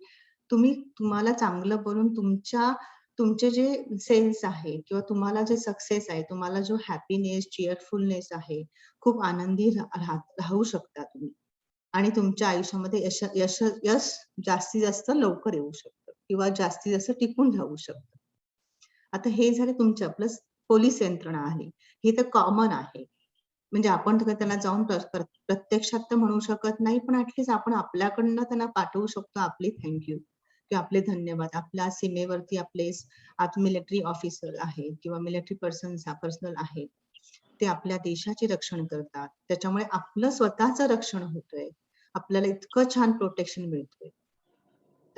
तुम्हाला चांगलं बोलून तुमचे जे सेल्स आहे किंवा तुम्हाला जे सक्सेस आहे, तुम्हाला जो हॅपीनेस, चिअरफुलनेस आहे, खूप आनंदी राहू शकता तुम्ही आणि तुमच्या आयुष्यामध्ये यश जास्तीत जास्त लवकर येऊ शकतं किंवा जास्तीत जास्त टिकून राहू शकतं. आता हे झाले तुमच्या, प्लस पोलीस यंत्रणा आहे, हे तर कॉमन आहे. म्हणजे आपण त्याला जाऊन प्रत्यक्षात तर म्हणू शकत नाही, पण ऍटलीस्ट आपण आपल्याकडनं त्यांना पाठवू शकतो आपली थँक्यू किंवा आपले धन्यवाद. आपल्या सीमेवरती आपले मिलिटरी ऑफिसर आहेत किंवा मिलिटरी पर्सनल आहेत, ते आपल्या देशाचे रक्षण करतात. त्याच्यामुळे आपलं स्वतःचं रक्षण होतंय, आपल्याला इतकं छान प्रोटेक्शन मिळतंय.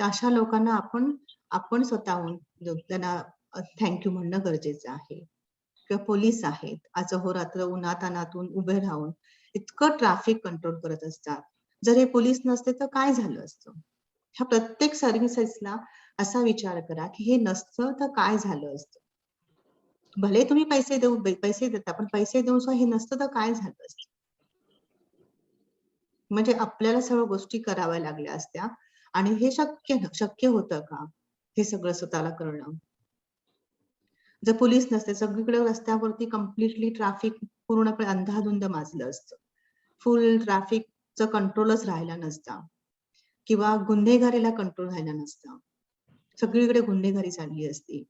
तर अशा लोकांना आपण स्वतःहून त्यांना थँक्यू म्हणणं गरजेचं आहे. किंवा पोलीस आहेत, आज अहोरात्र उन्हातान्हातून उभे राहून इतकं ट्रॅफिक कंट्रोल करत असतात. जर हे पोलीस नसते तर काय झालं असतं? ह्या प्रत्येक सर्व्हिसेसला असा विचार करा की हे नसतं तर काय झालं असतं? भले तुम्ही पैसे देता, पण पैसे देऊन सुद्धा हे नसतं तर काय झालं असतं? म्हणजे आपल्याला सर्व गोष्टी कराव्या लागल्या असत्या आणि हे शक्य होतं का हे सगळं स्वतःला करणं? जर पोलीस नसते, सगळीकडे रस्त्यावरती कम्प्लिटली ट्रॅफिक पूर्णपणे अंधाधुंद माजलं असतं, फुल ट्रॅफिकचं कंट्रोलच राहिला नसता किंवा गुन्हेगारीला कंट्रोल राहिला नसता, सगळीकडे गुन्हेगारी चालली असती.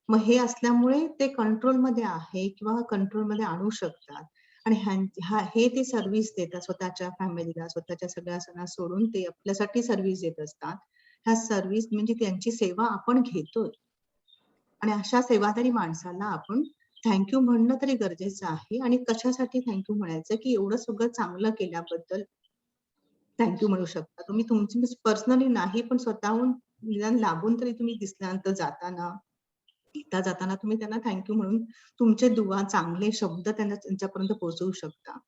मग हे असल्यामुळे ते कंट्रोलमध्ये आहे किंवा कंट्रोलमध्ये आणू शकतात आणि हे ते सर्व्हिस देतात स्वतःच्या फॅमिलीला, स्वतःच्या सगळ्या सोडून ते आपल्यासाठी सर्व्हिस देत असतात. ह्या सर्व्हिस म्हणजे त्यांची सेवा आपण घेतोय आणि अशा सेवादारी माणसाला आपण थँक्यू म्हणणं तरी गरजेचं आहे. आणि कशासाठी थँक्यू म्हणायचं की एवढं सगळं चांगलं केल्याबद्दल थँक्यू म्हणू शकता तुम्ही. तुमची पर्सनली नाही पण स्वतःहून निदान लांबून तरी तुम्ही दिसल्यानंतर जाताना तुम्ही त्यांना थँक्यू म्हणून तुमचे दुआ चांगले शब्द त्यांच्यापर्यंत पोहोचवू शकता.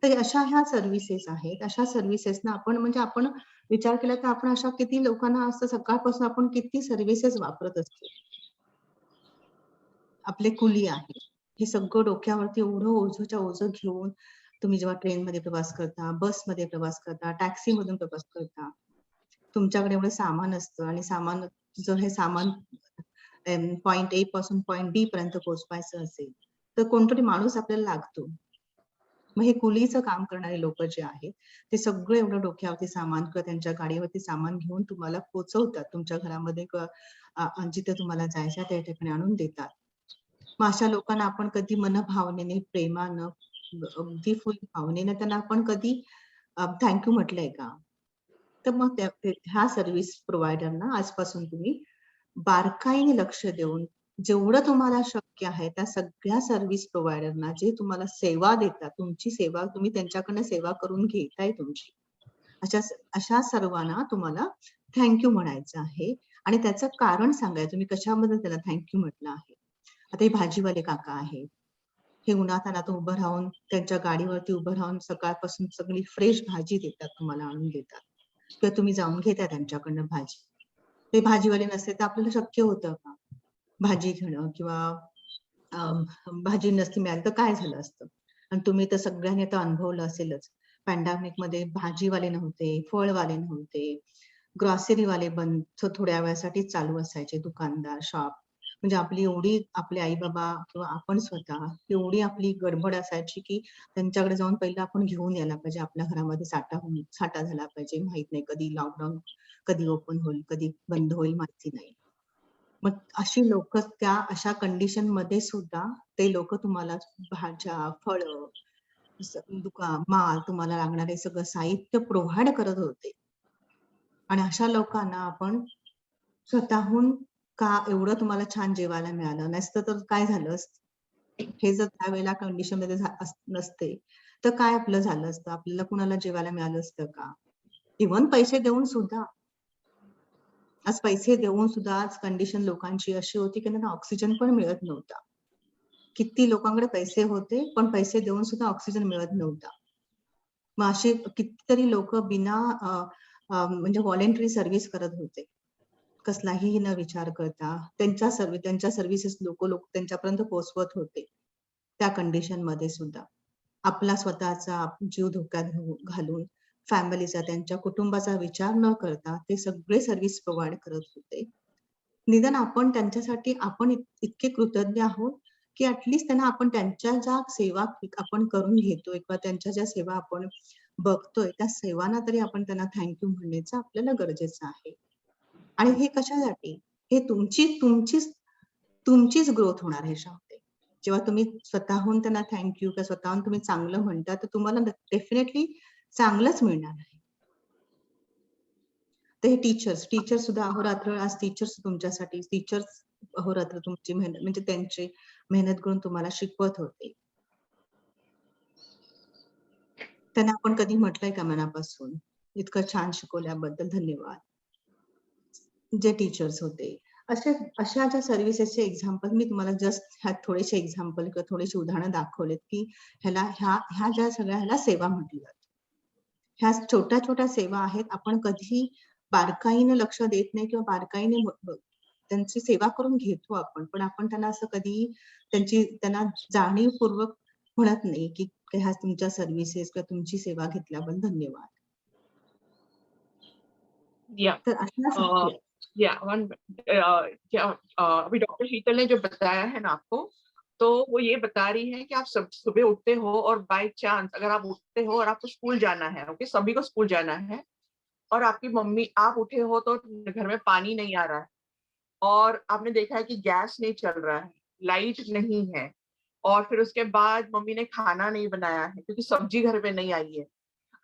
तर अशा ह्या सर्व्हिसेस आहेत. अशा सर्व्हिसेसना आपण विचार केला तर आपण अशा किती लोकांना असं सकाळपासून आपण किती सर्व्हिसेस वापरत असतो. आपले कुली आहे. हे सगळं डोक्यावरती एवढं ओझच्या ओझं घेऊन तुम्ही जेव्हा ट्रेनमध्ये प्रवास करता, बसमध्ये प्रवास करता, टॅक्सीमधून प्रवास करता, तुमच्याकडे एवढं सामान असतं आणि जर हे सामान पॉइंट ए पासून पॉइंट बी पर्यंत पोहोचवायचं असेल तर कोणतरी माणूस आपल्याला लागतो. मग हे कुलीचं काम करणारे लोक जे आहेत ते सगळं एवढं डोक्यावरती सामान किंवा त्यांच्या गाडीवरती सामान घेऊन तुम्हाला पोहोचवतात तुमच्या घरामध्ये किंवा जिथे तुम्हाला जायचं त्या ठिकाणी आणून देतात. मग अशा लोकांना आपण कधी मनभावनेने, प्रेमानं, अगदी फुल भावनेनं त्यांना आपण कधी थँक्यू म्हटलंय का? तर मग ह्या सर्व्हिस प्रोव्हायडरना आजपासून तुम्ही बारकाईने लक्ष देऊन जेवढं तुम्हाला शक्य आहे त्या सगळ्या सर्व्हिस प्रोव्हायडरना जे तुम्हाला सेवा देतात, तुमची सेवा तुम्ही त्यांच्याकडनं सेवा करून घेताय तुमची, अशा सर्वांना तुम्हाला थँक्यू म्हणायचं आहे. आणि त्याचं कारण सांगायचं तुम्ही कशाबद्दल त्याला थँक्यू म्हटलं आहे. आता हे भाजीवाले काका आहेत, हे उन्हातान्हात उभं राहून त्यांच्या गाडीवरती उभं राहून सकाळपासून सगळी फ्रेश भाजी देतात, तुम्हाला आणून देतात किंवा तुम्ही जाऊन घेता त्यांच्याकडनं भाजी. ते भाजीवाले नसते तर आपल्याला शक्य होतं का भाजी घेणं किंवा भाजी नसती मिळाली तर काय झालं असतं. आणि तुम्ही तर सगळ्यांनी आता अनुभवलं असेलच, पॅन्डेमिक मध्ये भाजीवाले नव्हते, फळवाले नव्हते, ग्रॉसरीवाले बंद थोड्या वेळासाठी चालू असायचे, दुकानदार, शॉप. म्हणजे आपली एवढी आपले आई बाबा किंवा आपण स्वतः एवढी आपली गडबड असायची की त्यांच्याकडे जाऊन पहिलं आपण घेऊन यायला पाहिजे, आपल्या घरामध्ये साठा झाला पाहिजे. माहित नाही कधी लॉकडाऊन कधी ओपन होईल, कधी बंद होईल माहिती नाही. मग अशी लोक त्या अशा कंडिशन मध्ये सुद्धा ते लोक तुम्हाला भाज्या, फळं, माल तुम्हाला लागणारे सगळं साहित्य प्रोव्हाइड करत होते. आणि अशा लोकांना आपण स्वतःहून का एवढं तुम्हाला छान जेवायला मिळालं नसतं तर काय झालं असतं. हे जर त्यावेळेला कंडिशन मध्ये नसते तर काय आपलं झालं असतं, आपल्याला कुणाला जेवायला मिळालं असतं का? इव्हन पैसे देऊन सुद्धा आज कंडिशन लोकांची अशी होती की त्यांना ऑक्सिजन पण मिळत नव्हता. किती लोकांकडे पैसे होते पण पैसे देऊन सुद्धा ऑक्सिजन मिळत नव्हता. मग असे कितीतरी लोक बिना म्हणजे व्हॉलेंटरी सर्व्हिस करत होते, कसलाही न विचार करता त्यांच्या सर्व्हिसेस लोक त्यांच्यापर्यंत पोहोचवत होते. त्या कंडिशन मध्ये सुद्धा आपला स्वतःचा जीव धोक्यात घालून फॅमिलीचा, त्यांच्या कुटुंबाचा विचार न करता ते सगळे सर्व्हिस प्रोव्हाइड करत होते. निदान आपण त्यांच्यासाठी आपण इतके कृतज्ञ आहोत की ऍटलीस्ट त्यांना आपण त्यांच्या ज्या सेवा आपण करून घेतोय किंवा त्यांच्या ज्या सेवा आपण बघतोय त्या सेवांना तरी आपण त्यांना थँक्यू म्हणण्याचं आपल्याला गरजेचं आहे. आणि हे कशासाठी? हे तुमचीच ग्रोथ होणार ह्याच्यामध्ये. जेव्हा तुम्ही स्वतःहून त्यांना थँक्यू किंवा स्वतःहून तुम्ही चांगलं म्हणता तर तुम्हाला डेफिनेटली चांगलंच मिळणार आहे. तर हे टीचर्स सुद्धा अहोरात्र आज टीचर्स अहोरात्र तुमची मेहनत म्हणजे त्यांची मेहनत करून तुम्हाला शिकवत होते. त्यांना आपण कधी म्हटलंय का मनापासून इतकं छान शिकवल्याबद्दल धन्यवाद. जे टीचर्स होते अशा ज्या सर्व्हिसेसचे एक्झाम्पल मी तुम्हाला जस्ट ह्या थोडेसे एक्झाम्पल किंवा थोडेसे उदाहरणं दाखवलेत की ह्या ज्या सगळ्या ह्याला सेवा म्हटली जाते. ह्या छोट्या छोट्या सेवा आहेत, आपण कधी बारकाईने लक्ष देत नाही किंवा बारकाईने त्यांची सेवा करून घेतो आपण, पण आपण त्यांना असं कधी त्यांना जाणीवपूर्वक म्हणत नाही की ह्या तुमच्या सर्व्हिसेस किंवा तुमची सेवा घेतल्याबद्दल धन्यवाद. या तर अशा या अभी डॉक्टर शीतल ने जो बताया है ना आपको, तो वो ये बता रही है कि आप सुबह उठते हो और बाय चांस अगर आप उठते हो और आपको स्कूल जाना है, ओके, सभी को स्कूल जाना है, और आपकी मम्मी आप उठे हो तो घर में पानी नहीं आ रहा है और आपने देखा है कि गैस नहीं चल रहा है, लाइट नहीं है और फिर उसके बाद मम्मी ने खाना नहीं बनाया है क्योंकि सब्जी घर में नहीं आई है।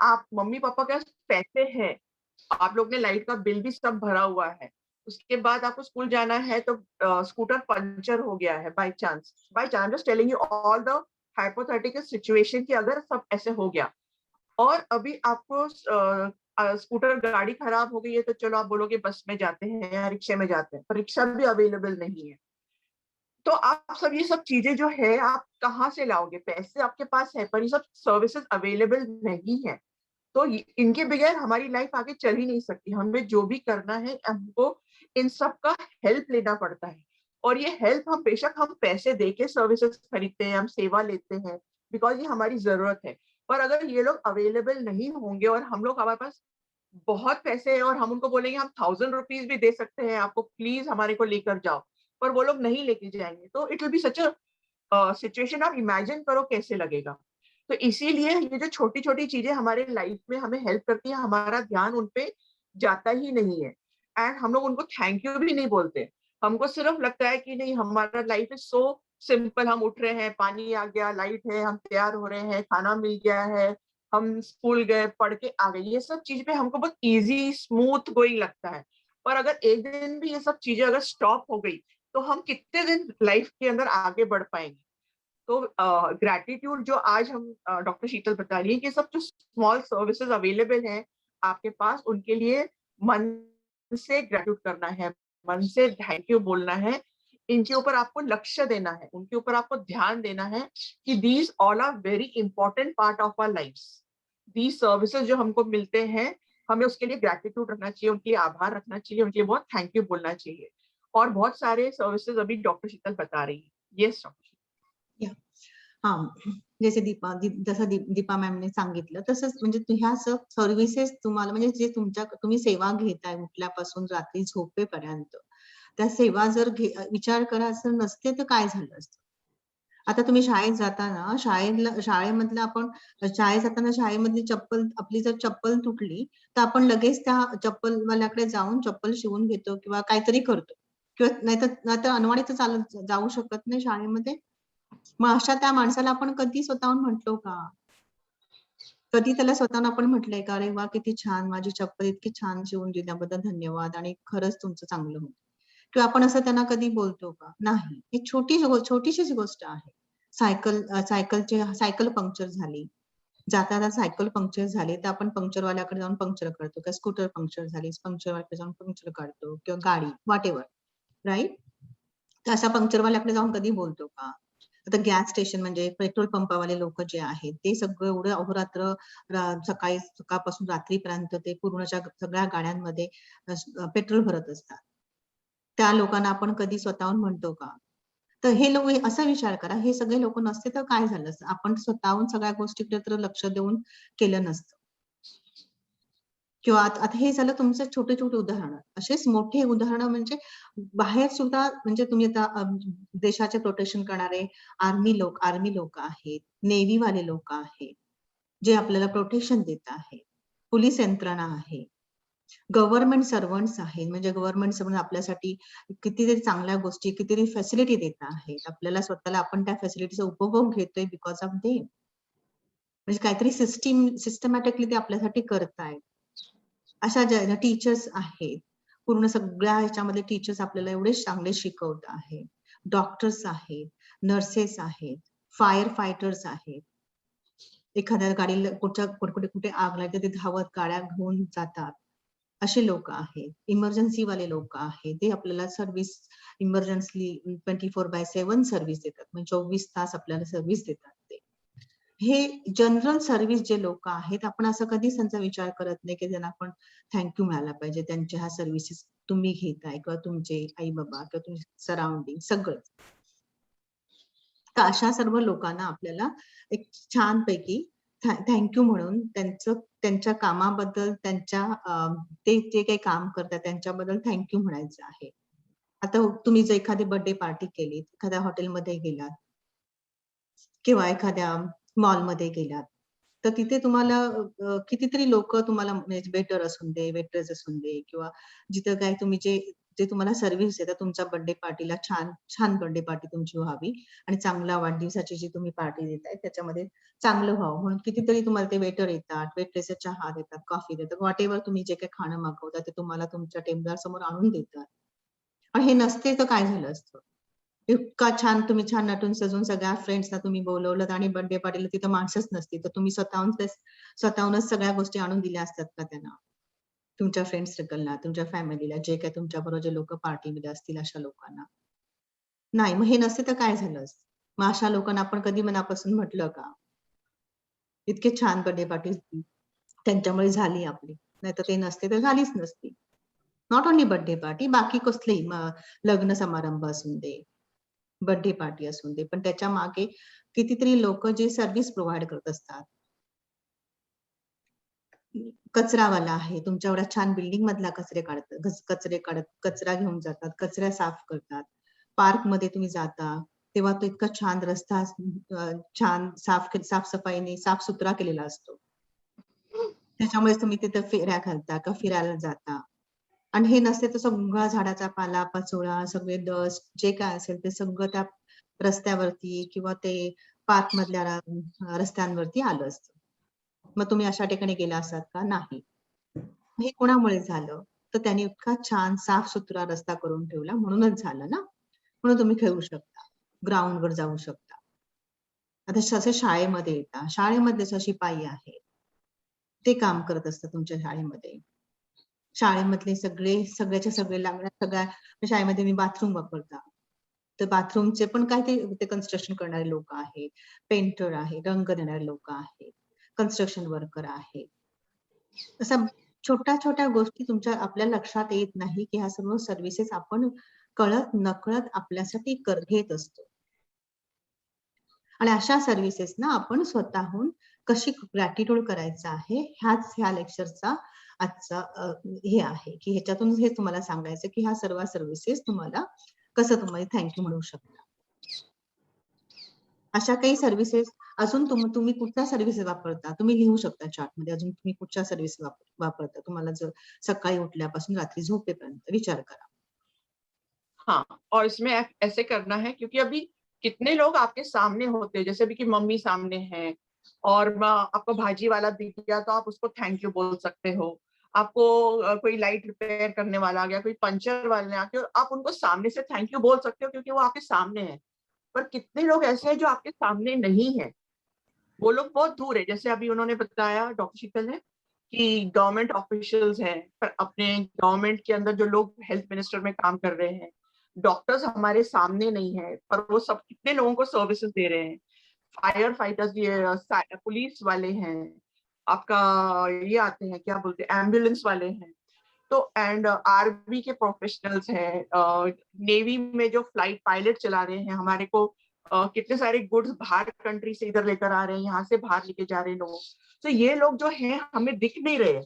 आप मम्मी पापा के पास पैसे हैं, आप लोग ने लाइट का बिल भी सब भरा हुआ है, उसके बाद आपको स्कूल जाना है तो स्कूटर पंचर हो गया है by chance just telling you all the hypothetical situation कि अगर सब ऐसे हो गया और अभी आपको स्कूटर गाड़ी खराब हो गई है तो चलो आप बोलोगे बस में जाते हैं या रिक्शे में जाते हैं, पर रिक्शा भी अवेलेबल नहीं है। तो आप सब ये सब चीजें जो है आप कहाँ से लाओगे? पैसे आपके पास है पर ये सब सर्विसेज अवेलेबल नहीं है, तो इनके बगैर हमारी लाइफ आगे चल ही नहीं सकती। हमें जो भी करना है हमको इन सब का हेल्प लेना पड़ता है, और ये हेल्प हम बेशक हम पैसे दे के सर्विसेज खरीदते हैं, हम सेवा लेते हैं बिकॉज ये हमारी जरूरत है। पर अगर ये लोग अवेलेबल नहीं होंगे और हम लोग हमारे पास बहुत पैसे हैं और हम उनको बोलेंगे हम 1000 रुपीज भी दे सकते हैं आपको, प्लीज हमारे को लेकर जाओ, पर वो लोग नहीं लेके जाएंगे, तो it will be such a situation. आप इमेजिन करो कैसे लगेगा। तो इसीलिए ये जो छोटी छोटी चीजें हमारे लाइफ में हमें हेल्प करती है, हमारा ध्यान उन पे जाता ही नहीं है एंड हम लोग उनको थैंक यू भी नहीं बोलते। हमको सिर्फ लगता है कि नहीं हमारा लाइफ इज सो सिंपल, हम उठ रहे हैं, पानी आ गया, लाइट है, हम तैयार हो रहे हैं, खाना मिल गया है, हम स्कूल गए, पढ़ के आ गए, ये सब चीज पे हमको बहुत इजी स्मूथ गोइंग लगता है। पर अगर एक दिन भी ये सब चीजें अगर स्टॉप हो गई तो हम कितने दिन लाइफ के अंदर आगे बढ़ पाएंगे? तो ग्रैटिट्यूड जो आज हम डॉक्टर शीतल बता रही है कि सब जो स्मॉल सर्विसेज अवेलेबल हैं आपके पास, उनके लिए मन से ग्रैटिट्यूड करना है, मन से थैंक यू बोलना है, इनके ऊपर आपको लक्ष्य देना है, उनके ऊपर आपको ध्यान देना है कि these all are very important part of our lifes. These services जो हमको मिलते हैं हमें उसके लिए ग्रैटिट्यूड रखना चाहिए, उनके लिए आभार रखना चाहिए, उनके लिए बहुत थैंक यू बोलना चाहिए। और बहुत सारे सर्विसेज अभी डॉक्टर शीतल बता रही है। Yes doctor. हा, जसे जसं दीपा मॅमने सांगितलं तसंच म्हणजे ह्या सर्व्हिसेस तुम्हाला म्हणजे जे तुम्ही सेवा घेताय उठल्यापासून रात्री झोपेपर्यंत, त्या सेवा जर विचार करा असं नसते तर काय झालं असतं? आता तुम्ही शाळेत जाताना शाळेमधलं आपण शाळेत जाताना शाळेमधली चप्पल आपली जर चप्पल तुटली तर आपण लगेच त्या चप्पलवाल्याकडे जाऊन चप्पल शिवून घेतो किंवा काहीतरी करतो, किंवा नाहीतर अनवाणी तर चालत जाऊ शकत नाही शाळेमध्ये. मग अशा त्या माणसाला आपण कधी स्वतःहून म्हटलो का? कधी त्याला स्वतःहून आपण म्हटलंय का, अरे वा किती छान, माझी चप्पल इतकी छान शिवून दिल्याबद्दल धन्यवाद आणि खरंच तुमचं चांगलं होतं, किंवा आपण असं त्यांना कधी बोलतो का? नाही. ही छोटीशीच गोष्ट आहे. सायकल पंक्चर झाली, जाता सायकल पंक्चर झाली तर आपण पंक्चरवाल्याकडे जाऊन पंक्चर करतो, किंवा स्कूटर पंक्चर झाली पंक्चरवाल्याकडे जाऊन पंक्चर काढतो, किंवा गाडी व्हॉट एव्हर, राईट? तर अशा पंक्चरवाल्याकडे जाऊन कधी बोलतो का? आता गॅस स्टेशन म्हणजे पेट्रोल पंपावाले लोक जे आहेत ते सगळं एवढं अहोरात्र सकाळपासून रात्रीपर्यंत ते पूर्णच्या सगळ्या गाड्यांमध्ये पेट्रोल भरत असतात. त्या लोकांना आपण कधी स्वतःहून म्हणतो का? तर हे लोक असा विचार करा, हे सगळे लोक नसते तर काय झालं असतं? आपण स्वतःहून सगळ्या गोष्टीकडे तर लक्ष देऊन केलं नसतं. किंवा आता हे झालं तुमचं छोटे छोटे उदाहरण. असेच मोठे उदाहरण म्हणजे बाहेर सुद्धा, म्हणजे तुम्ही आता देशाचे प्रोटेक्शन करणारे आर्मी लोक आहेत, नेव्ही वाले लोक आहेत जे आपल्याला प्रोटेक्शन देत आहे, पोलीस यंत्रणा आहे, गव्हर्नमेंट सर्वंट्स आहेत, म्हणजे गव्हर्नमेंट सर्वंट आपल्यासाठी कितीतरी चांगल्या गोष्टी, कितीतरी फॅसिलिटी देत आहेत आपल्याला, स्वतःला आपण त्या फॅसिलिटीचा उपभोग घेतोय बिकॉज ऑफ देम. म्हणजे काहीतरी सिस्टमॅटिकली ते आपल्यासाठी करतायत. अशा ज्या टीचर्स आहेत, पूर्ण सगळ्या ह्याच्यामध्ये टीचर्स आपल्याला एवढे चांगले शिकवत आहेत, डॉक्टर्स आहेत, नर्सेस आहेत, फायर फायटर्स आहेत, एखाद्या गाडीला कुठे आग लागली तर ते धावत गाड्या घेऊन जातात, असे लोक आहेत, इमर्जन्सी वाले लोक आहेत, ते आपल्याला सर्व्हिस इमर्जन्सी 24/7 सर्व्हिस देतात, म्हणजे 24 तास आपल्याला सर्व्हिस देतात. ते हे जनरल सर्व्हिस जे लोक आहेत, आपण असं कधीच त्यांचा विचार करत नाही की त्यांना आपण थँक्यू मिळायला पाहिजे, त्यांच्या ह्या सर्व्हिसेस तुम्ही घेताय किंवा तुमचे आई बाबा किंवा तुमचे सराउंडिंग सगळं. तर अशा सर्व लोकांना आपल्याला एक छानपैकी थँक्यू म्हणून त्यांच्या कामाबद्दल, त्यांच्या ते जे काही काम करतात त्यांच्याबद्दल थँक्यू म्हणायचं आहे. आता तुम्ही जर एखादी बर्थडे पार्टी केली, एखाद्या हॉटेलमध्ये गेलात किंवा एखाद्या मॉलमध्ये गेलात, तर तिथे तुम्हाला कितीतरी लोक तुम्हाला, वेटर असून दे, वेटर्स असून दे, किंवा जिथं काय तुम्ही जे जे तुम्हाला सर्व्हिस देतात तुमच्या बर्थडे पार्टीला छान बर्थडे पार्टी तुमची व्हावी आणि चांगला वाढदिवसाची जी तुम्ही पार्टी देताय त्याच्यामध्ये चांगलं व्हावं म्हणून कितीतरी तुम्हाला ते वेटर येतात, वेट्रेसेस चहा देतात, कॉफी देतात, व्हॉटएव्हर तुम्ही जे काही खाणं मागवता ते तुम्हाला तुमच्या टेबलासमोर आणून देतात. आणि हे नसते तर काय झालं असतं? इतका छान तुम्ही छान नटून सजून सगळ्या फ्रेंड्सना तुम्ही बोलवलं आणि बर्थडे पार्टीला तिथं माणसंच नसती तर तुम्ही स्वतःहूनच सगळ्या गोष्टी आणून दिल्या असतात का त्यांना? तुमच्या फ्रेंड सर्कलला, तुमच्या फॅमिलीला, जे काही तुमच्याबरोबर जे लोकं पार्टीमध्ये असतील अशा लोकांना. नाही, मग हे नसते तर काय झालं असतं? मग अशा लोकांना आपण कधी मनापासून म्हटलं का? इतके छान बर्थडे पार्टी त्यांच्यामुळे झाली आपली. नाहीतर ते नसते तर झालीच नसती. नॉट ओन्ली बर्थडे पार्टी, बाकी कसलीही लग्न समारंभ असून दे, बर्थडे पार्टी असून दे, पण त्याच्या मागे कितीतरी लोकं जे सर्व्हिस प्रोव्हाईड करत असतात. कचरावाला आहे, तुमच्या एवढ्या छान बिल्डिंग मधला कचरे काढत, कचरा घेऊन जातात, कचरा साफ करतात. पार्कमध्ये तुम्ही जाता, तेव्हा तो इतका छान रस्ता छान साफ-सफाईने साफ-सुथरा केलेला असतो. त्याच्यामुळे तुम्ही तिथे फेऱ्या घालता का फिरायला जाता. आणि हे नसते तर सगळा झाडाचा पाला-पाचोळा, सगळे डस्ट जे काय असेल ते सगळं त्या रस्त्यावरती किंवा ते पार्क मधल्या रस्त्यांवरती आलं असतं. मग तुम्ही अशा ठिकाणी गेला असाल का? नाही. हे कोणामुळे झालं? तर त्यांनी इतका छान साफ-सुथरा रस्ता करून ठेवला म्हणूनच झालं ना. म्हणून तुम्ही खेळू शकता. ग्राउंडवर जाऊ शकता. आता जसे शाळेमध्ये येता, शाळेमध्ये जसे शिपाई आहेत. ते काम करत असतात तुमच्या शाळेमध्ये. शाळेमधले सगळ्याच्या सगळे सगळ्या शाळेमध्ये मी बाथरूम वापरता. तर बाथरूमचे पण काय ते कन्स्ट्रक्शन करणारे लोकं आहेत, पेंटर आहे, रंग देणारे लोकं आहेत, कन्स्ट्रक्शन वर्कर आहेत. अशा छोट्या-छोट्या गोष्टी आपल्या लक्षात येत नाही, की ह्या सर्व सर्व्हिसेस आपण कळत-नकळत आपल्यासाठी घेत असतो. आणि अशा सर्व्हिसेसना आपण स्वतःहून कशी ग्रॅटिट्यूड करायचं आहे, ह्या लेक्चरचा आजचा हे आहे, की ह्याच्यातून हे तुम्हाला सांगायचं, की ह्या सर्व सर्व्हिसेस तुम्हाला कसं तुम्ही थँक यू म्हणू शकता. अशा काही सर्व्हिसेस अजून तुम्ही कुठच्या सर्व्हिसेस वापरता? तुम्ही लिहू शकता चार्टमध्ये अजून तुम्ही कुठच्या सर्व्हिस वापरता. तुम्हाला जर सकाळी उठल्यापासून रात्री झोपेपर्यंत विचार करा. हाँ, और इसमें ऐसे करना है क्योंकि अभी कितने लोग आपके सामने होते हैं, जैसे भी कि मम्मी सामने है और आपको भाजी वाला दिख गया तो आप उसको थैंक यू बोल सकते हो। आपको कोई लाइट रिपेयर करने वाला आ गया, कोई पंचर वाले आ गए, आप उनको सामने से थैंक यू बोल सकते हो क्योंकि वो आपके सामने है। पर कितने लोग ऐसे हैं जो आपके सामने नहीं है, वो लोग बहुत दूर है। जैसे अभी उन्होंने बताया डॉक्टर शीतल ने कि गवर्नमेंट ऑफिशियल्स हैं, पर अपने गवर्नमेंट के अंदर जो लोग हेल्थ मिनिस्टर में काम कर रहे हैं, डॉक्टर्स हमारे सामने नहीं है, पर वो सब कितने लोगों को सर्विसेज दे रहे हैं। फायर फाइटर्स, ये पुलिस वाले हैं, आपका ये आते हैं क्या बोलते हैं, एम्बुलेंस वाले हैं, तो एंड आर्मी के प्रोफेशनल्स हैं, नेवी में जो फ्लाइट पायलट चला रहे हैं, हमारे को कितने सारे गुड्स बाहर कंट्री से इधर लेकर आ रहे हैं, यहाँ से बाहर लेके जा रहे हैं लोग। तो ये लोग जो हैं हमें दिख नहीं रहे।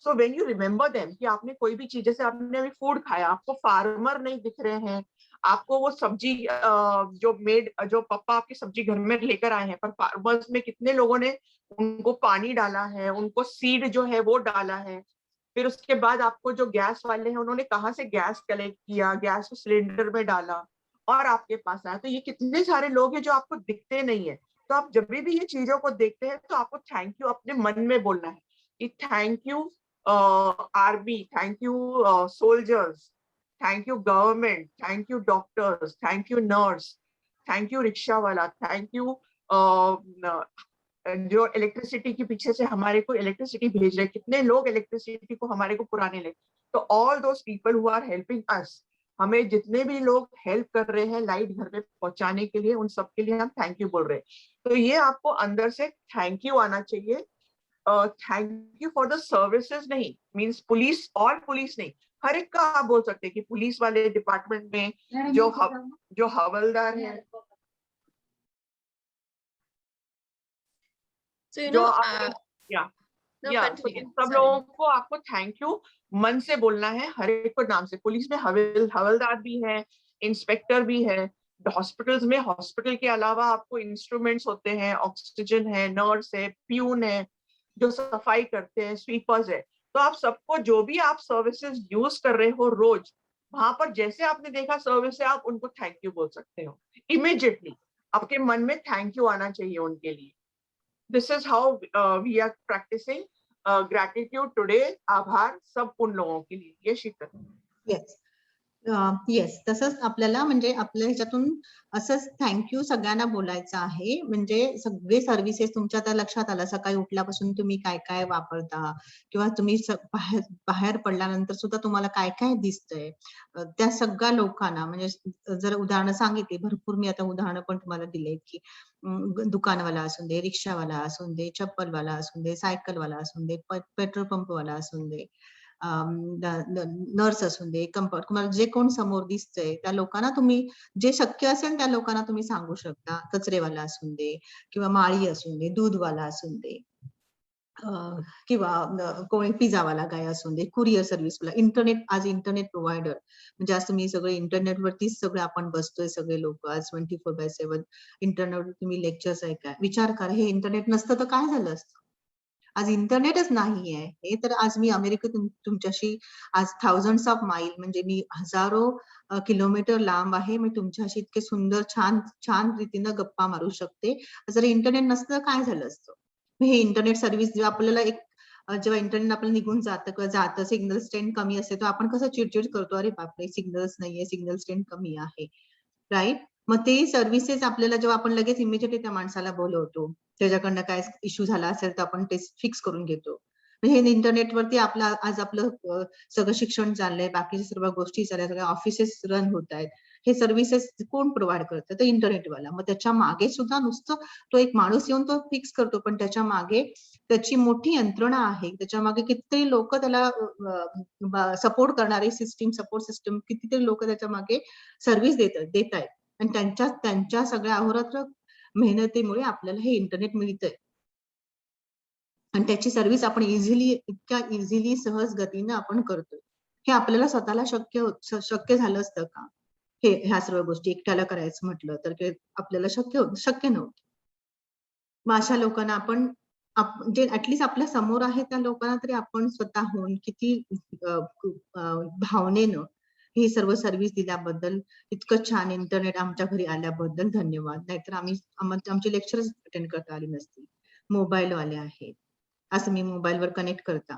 So when you remember them कि आपने कोई भी चीज, जैसे आपने अभी फूड खाया, आपको फार्मर नहीं दिख रहे हैं, आपको वो सब्जी जो पापा आपकी सब्जी घर में लेकर आए हैं, पर फार्मर्स में कितने लोगों ने उनको पानी डाला है, उनको सीड जो है वो डाला है। फिर उसके बाद आपको जो गैस वाले हैं उन्होंने कहाँ से गैस कलेक्ट किया, गैस को सिलेंडर में डाला और आपके पास आया। तो ये कितने सारे लोग हैं जो आपको दिखते नहीं है। तो आप जब भी ये चीजों को देखते हैं तो आपको थैंक यू अपने मन में बोलना है कि thank you army, thank you soldiers, thank you government, thank you doctors, thank you nurse, thank you rickshaw वाला, थैंक यू जो इलेक्ट्रिसिटी के पीछे से हमारे को इलेक्ट्रिसिटी भेज रहे, कितने लोग इलेक्ट्रिसिटी को हमारे को पुराने ले। तो all those people who are helping us, हमें जितने भी लोग हेल्प कर रहे हैं लाइट घर पे पहुंचाने के लिए, उन सबके लिए हम थैंक यू बोल रहे हैं। तो ये आपको अंदर से थैंक यू आना चाहिए। Thank you for the services नहीं मीन्स पुलिस और पुलिस नहीं, हर एक का आप बोल सकते हैं कि पुलिस वाले डिपार्टमेंट में जो हवलदार है, So you जो know, no, या continue. सब Sorry. लोगों को आपको थैंक यू मन से बोलना है, हर एक को नाम से। पुलिस में हवलदार भी है, इंस्पेक्टर भी है, हॉस्पिटल्स में हॉस्पिटल के अलावा आपको इंस्ट्रूमेंट्स होते हैं, ऑक्सीजन है, नर्स है, प्यून है, जो सफाई करते हैं, स्वीपर्स है। तो आप सबको जो भी आप सर्विसेज यूज कर रहे हो रोज, वहां पर जैसे आपने देखा सर्विस है, आप उनको थैंक यू बोल सकते हो इमीडिएटली। आपके मन में थैंक यू आना चाहिए उनके लिए। This is how we are practising gratitude today. आभार सब उन लोगों के लिए। ये शीतल। येस येस, तसंच आपल्याला म्हणजे आपल्या ह्याच्यातून असंच थँक्यू सगळ्यांना बोलायचं आहे. म्हणजे सगळे सर्व्हिसेस तुमच्या आता लक्षात आलं, सकाळी उठल्यापासून तुम्ही काय काय वापरता किंवा तुम्ही बाहेर बाहेर पडल्यानंतर सुद्धा तुम्हाला काय काय दिसतंय, त्या सगळ्या लोकांना म्हणजे जर उदाहरणं सांगितली, भरपूर मी आता उदाहरणं पण तुम्हाला दिले की दुकानवाला असून दे, रिक्षावाला असून दे, चप्पलवाला असून दे, सायकलवाला असून दे, पेट्रोल पंपवाला असून दे, नर्स असून दे, तुम्हाला जे कोण समोर दिसतंय त्या लोकांना तुम्ही जे शक्य असेल त्या लोकांना तुम्ही सांगू शकता. कचरेवाला असून दे किंवा माळी असून दे, दूधवाला असून दे, किंवा कोणी पिझ्झावाला काय असून दे, कुरिअर सर्व्हिसवाला, इंटरनेट आज इंटरनेट प्रोव्हायडर म्हणजे आज तुम्ही सगळे इंटरनेटवरतीच सगळे आपण बसतोय सगळे लोक आज 24/7 इंटरनेटवर तुम्ही लेक्चर्स ऐका. विचार करा, हे इंटरनेट नसतं तर काय झालं असतं. आज इंटरनेटच नाहीये हे तर आज मी अमेरिकेत तुमच्याशी आज थाउजंड्स ऑफ माईल म्हणजे मी हजारो किलोमीटर लांब आहे, मी तुमच्याशी इतके सुंदर छान छान रीतीनं गप्पा मारू शकते. जर इंटरनेट नसतं तर काय झालं असतं. हे इंटरनेट सर्व्हिस जेव्हा आपल्याला जेव्हा इंटरनेट आपलं निघून जातं किंवा जातं, सिग्नल स्ट्रेंथ कमी असते, तर आपण कसं चिडचिड करतो, अरे बापरे सिग्नल्स नाहीये, सिग्नल स्ट्रेंथ कमी आहे, राईट. मग ते सर्व्हिसेस आपल्याला जेव्हा आपण लगेच इमिजिएटली त्या माणसाला बोलवतो, त्याच्याकडनं काय इश्यू झाला असेल तर आपण ते फिक्स करून घेतो. हे इंटरनेटवरती आपलं आज आपलं सगळं शिक्षण चाललंय, बाकीच्या सर्व गोष्टी चालल्या, सगळ्या ऑफिसेस रन होत आहेत. हे सर्व्हिसेस कोण प्रोव्हाइड करतं, तर इंटरनेटवाला. मग त्याच्या मागे सुद्धा नुसतं तो एक माणूस येऊन तो फिक्स करतो, पण त्याच्या मागे त्याची मोठी यंत्रणा आहे. त्याच्या मागे कितीतरी लोक त्याला सपोर्ट करणारे सपोर्ट सिस्टम कितीतरी लोक त्याच्या मागे सर्व्हिस देत आहेत. आणि त्यांच्या सगळ्या अहोरात्र मेहनतीमुळे आपल्याला हे इंटरनेट मिळतंय. आणि त्याची सर्व्हिस आपण इतक्या इझिली सहज गतीनं आपण करतोय. हे आपल्याला स्वतःला शक्य झालं असतं का? ह्या सर्व गोष्टी एकट्याला करायचं म्हटलं तर ते आपल्याला शक्य नव्हतं. मग अशा लोकांना आपण जे ऍटलीस्ट आपल्या समोर आहे त्या लोकांना तरी आपण स्वतःहून किती भावनेनं ही सर्व सर्व्हिस दिल्याबद्दल, इतकं छान इंटरनेट आमच्या घरी आल्याबद्दल धन्यवाद. नाहीतर आमची लेक्चरच अटेंड करता आली नसती. मोबाईल वाले आहेत, असं मी मोबाईलवर कनेक्ट करता,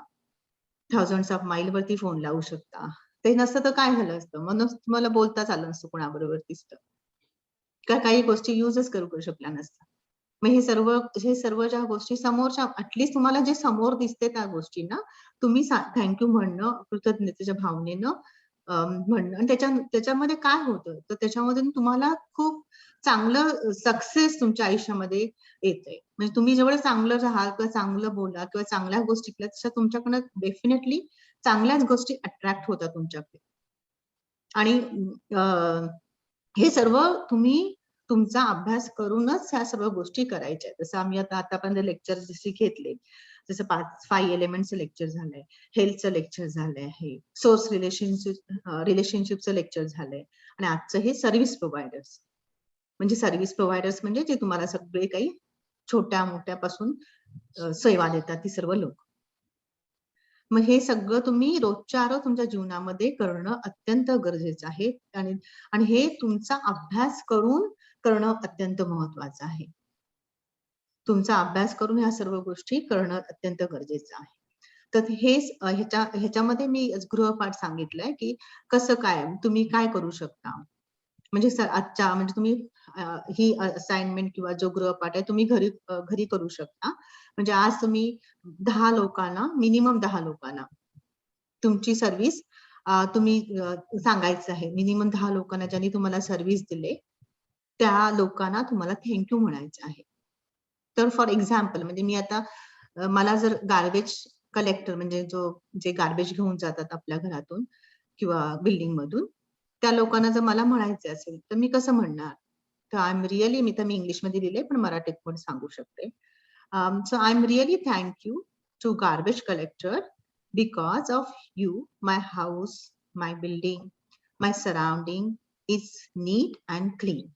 थाउजंड्स ऑफ माईल वरती फोन लावू शकता. ते नसतं तर काय झालं असतं, मग तुम्हाला बोलताच आलं नसतं कोणाबरोबर दिसतं, काही गोष्टी युजच करू शकल्या नसत्या. मग हे सर्व ज्या गोष्टी समोरच्या ऍटलीस्ट तुम्हाला जे समोर दिसते त्या गोष्टींना तुम्ही थँक्यू म्हणणं, कृतज्ञतेच्या भावनेनं म्हणणं. आणि त्याच्यामध्ये काय होतं तर त्याच्यामध्ये तुम्हाला खूप चांगलं सक्सेस तुमच्या आयुष्यामध्ये येतंय. म्हणजे तुम्ही जेवढं चांगलं राहाल किंवा चांगलं बोला किंवा चांगल्या गोष्टी केल्या तशा तुमच्याकडनं डेफिनेटली चांगल्याच गोष्टी अट्रॅक्ट होतात तुमच्याकडे. आणि हे सर्व तुम्ही तुमचा अभ्यास करूनच ह्या सर्व गोष्टी करायच्या. जसं आम्ही आतापर्यंत लेक्चर जसे घेतले, जसं 5 एलिमेंटचं लेक्चर झालंय, हेल्थचं लेक्चर झालंय आहे, सोर्स रिलेशनशिपचं लेक्चर झालंय, आणि आजचं हे सर्व्हिस प्रोव्हायडर्स. म्हणजे सर्व्हिस प्रोव्हायडर्स म्हणजे जे तुम्हाला सगळे काही छोट्या मोठ्यापासून सेवा देतात ती सर्व लोक. मग हे सगळं तुम्ही रोजच्या रोज तुमच्या जीवनामध्ये करणं अत्यंत गरजेचं आहे. आणि हे तुमचा अभ्यास करून करणं अत्यंत महत्वाचं आहे. तुमचा अभ्यास करून ह्या सर्व गोष्टी करणं अत्यंत गरजेचं आहे. तर हेच ह्याच्यामध्ये मी गृहपाठ सांगितलंय की कसं काय तुम्ही काय करू शकता. म्हणजे आजच्या म्हणजे तुम्ही ही असाइनमेंट किंवा जो गृहपाठ आहे तुम्ही घरी करू शकता. म्हणजे आज तुम्ही 10 लोकांना, मिनिमम 10 लोकांना तुमची सर्व्हिस तुम्ही सांगायचं आहे. मिनिमम 10 लोकांना ज्यांनी तुम्हाला सर्व्हिस दिले त्या लोकांना तुम्हाला थँक्यू म्हणायचं आहे. तर फॉर एक्झाम्पल म्हणजे मी आता मला जर गार्बेज कलेक्टर म्हणजे जे गार्बेज घेऊन जातात आपल्या घरातून किंवा बिल्डिंग मधून त्या लोकांना जर मला म्हणायचं असेल तर मी कसं म्हणणार. तर आय एम रिअली, मी इंग्लिशमध्ये दिले पण मराठीत पण सांगू शकते. So I am really thank you to garbage collector because of you my house, my building, my surrounding is neat and clean.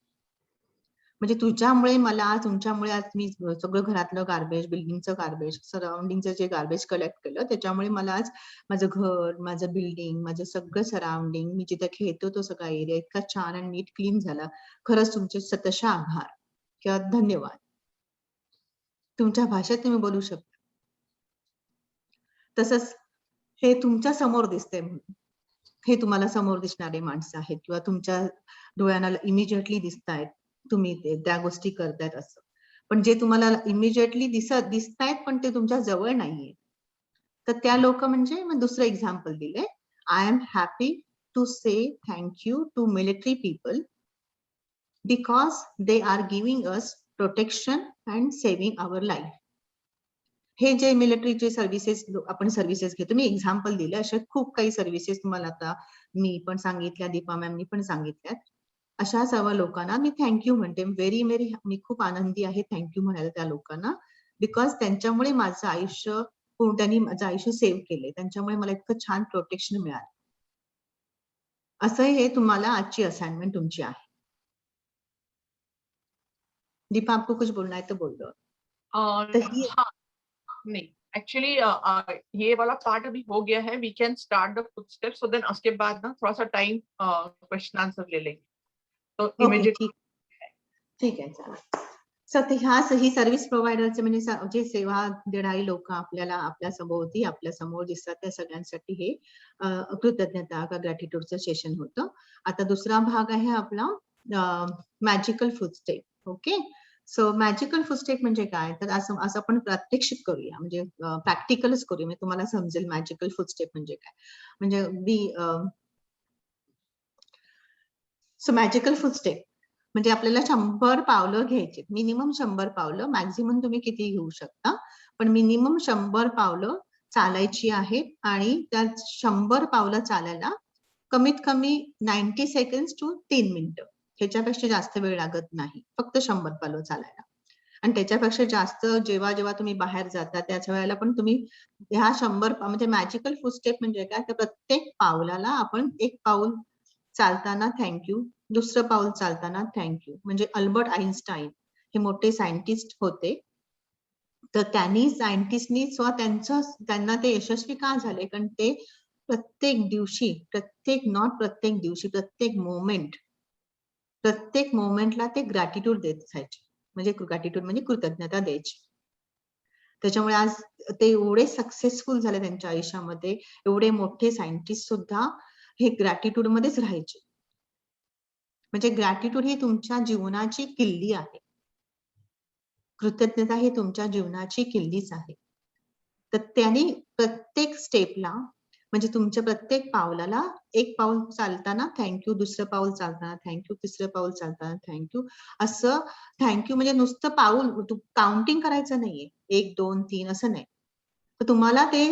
म्हणजे तुझ्यामुळे मला, तुमच्यामुळे आज मी सगळं घरातलं गार्बेज, बिल्डिंगचं गार्बेज, सराउंडिंगचं जे गार्बेज कलेक्ट केलं, त्याच्यामुळे मला आज माझं घर, माझं बिल्डिंग, माझं सगळं सराउंडिंग, मी जिथे खेळतो तो सगळा एरिया इतका छान आणि नीट क्लीन झाला. खरंच तुमचे शतशः आभार किंवा धन्यवाद. तुमच्या भाषेत तुम्ही बोलू शकता. तसंच हे तुमच्या समोर दिसतंय म्हणून. हे तुम्हाला समोर दिसणारे माणसं आहेत किंवा तुमच्या डोळ्यांना इमिजिएटली दिसतायत. तुम्ही त्या गोष्टी करतायत असं. पण जे तुम्हाला इमिजिएटली दिसतायत पण ते तुमच्या जवळ नाहीये. तर त्या लोक म्हणजे मग दुसरं एक्झाम्पल दिलंय. I am happy to say thank you to military people because they are giving us protection and saving our life. हे जे मिलिटरीचे सर्व्हिसेस आपण सर्व्हिसेस घेतो, मी एक्झाम्पल दिले, अशा खूप काही सर्व्हिसेस तुम्हाला आता मी पण सांगितल्या, दीपा मॅमनी पण सांगितल्यात. अशा सर्व लोकांना मी थँक्यू म्हणते. व्हेरी व्हेरी, मी खूप आनंदी आहे थँक्यू म्हणायला त्या लोकांना, बिकॉज त्यांच्यामुळे माझं आयुष्य, त्यांनी माझं आयुष्य सेव्ह केले, त्यांच्यामुळे मला इतकं छान प्रोटेक्शन मिळालं. असं हे तुम्हाला आजची असाइनमेंट तुमची आहे. दीपा, आपको कुछ बोलना है तो बोल दो. और हाँ, नहीं एक्चुअली ये वाला पार्ट अभी हो गया है. We can start the footsteps, so then उसके बाद ना थोड़ा सा टाइम क्वेश्चन आंसर ले लेंगे. तो इमीडिएट ठीक आहे, चालेल. सर, ही सर्व्हिस प्रोव्हायडरचे म्हणजे जे सेवा देणारी लोक आपल्याला आपल्या सभोवती आपल्या समोर दिसतात, त्या सगळ्यांसाठी हे कृतज्ञता का ग्रॅटिट्यूडचं सेशन होतं. आता दुसरा भाग आहे आपला magical footstep. Okay, so magical footstep म्हणजे काय, तर असं आपण प्रात्यक्षिक करूया, म्हणजे प्रॅक्टिकलच करूया, म्हणजे तुम्हाला समजेल मॅजिकल फुटस्टेप म्हणजे काय. म्हणजे सो मॅजिकल फुटस्टेप म्हणजे आपल्याला 100 पावलं घ्यायची, मिनिमम 100 पावलं, मॅक्झिमम तुम्ही किती घेऊ शकता, पण मिनिमम 100 पावलं चालायची आहेत. आणि त्या 100 पावलं चालायला कमीत कमी 90 सेकंड टू 3 मिनिटं, ह्याच्यापेक्षा जास्त वेळ लागत नाही, फक्त 100 पावलं चालायला. आणि त्याच्यापेक्षा जास्त जेव्हा जेव्हा तुम्ही बाहेर जाता त्याच वेळेला पण तुम्ही ह्या 100 म्हणजे मॅजिकल फुटस्टेप म्हणजे काय, तर प्रत्येक पावलाला आपण एक पाऊल चालताना थँक्यू, दुसरं पाऊल चालताना थँक्यू. म्हणजे अल्बर्ट आइन्स्टाईन हे मोठे सायंटिस्ट होते, तर सायंटिस्टनी त्यांना ते यशस्वी का झाले, कारण ते प्रत्येक दिवशी, प्रत्येक मोमेंटला ते ग्रॅटिट्यूड देत असायचे. म्हणजे ग्रॅटिट्यूड म्हणजे कृतज्ञता द्यायची. त्याच्यामुळे आज ते एवढे सक्सेसफुल झाले त्यांच्या आयुष्यामध्ये, एवढे मोठे सायंटिस्ट सुद्धा हे ग्रॅटिट्यूड मध्येच राहायचे. म्हणजे ग्रॅटिट्यूड ही तुमच्या जीवनाची किल्ली आहे. कृतज्ञता ही तुमच्या जीवनाची किल्लीच आहे. तर त्यांनी प्रत्येक स्टेपला, म्हणजे तुमच्या प्रत्येक पावलाला एक पाऊल चालताना थँक्यू, दुसरं पाऊल चालताना थँक्यू, तिसरं पाऊल चालताना थँक्यू, असं थँक्यू म्हणजे नुसतं पाऊल काउंटिंग करायचं नाहीये, 1 2 3 असं नाही. तर तुम्हाला ते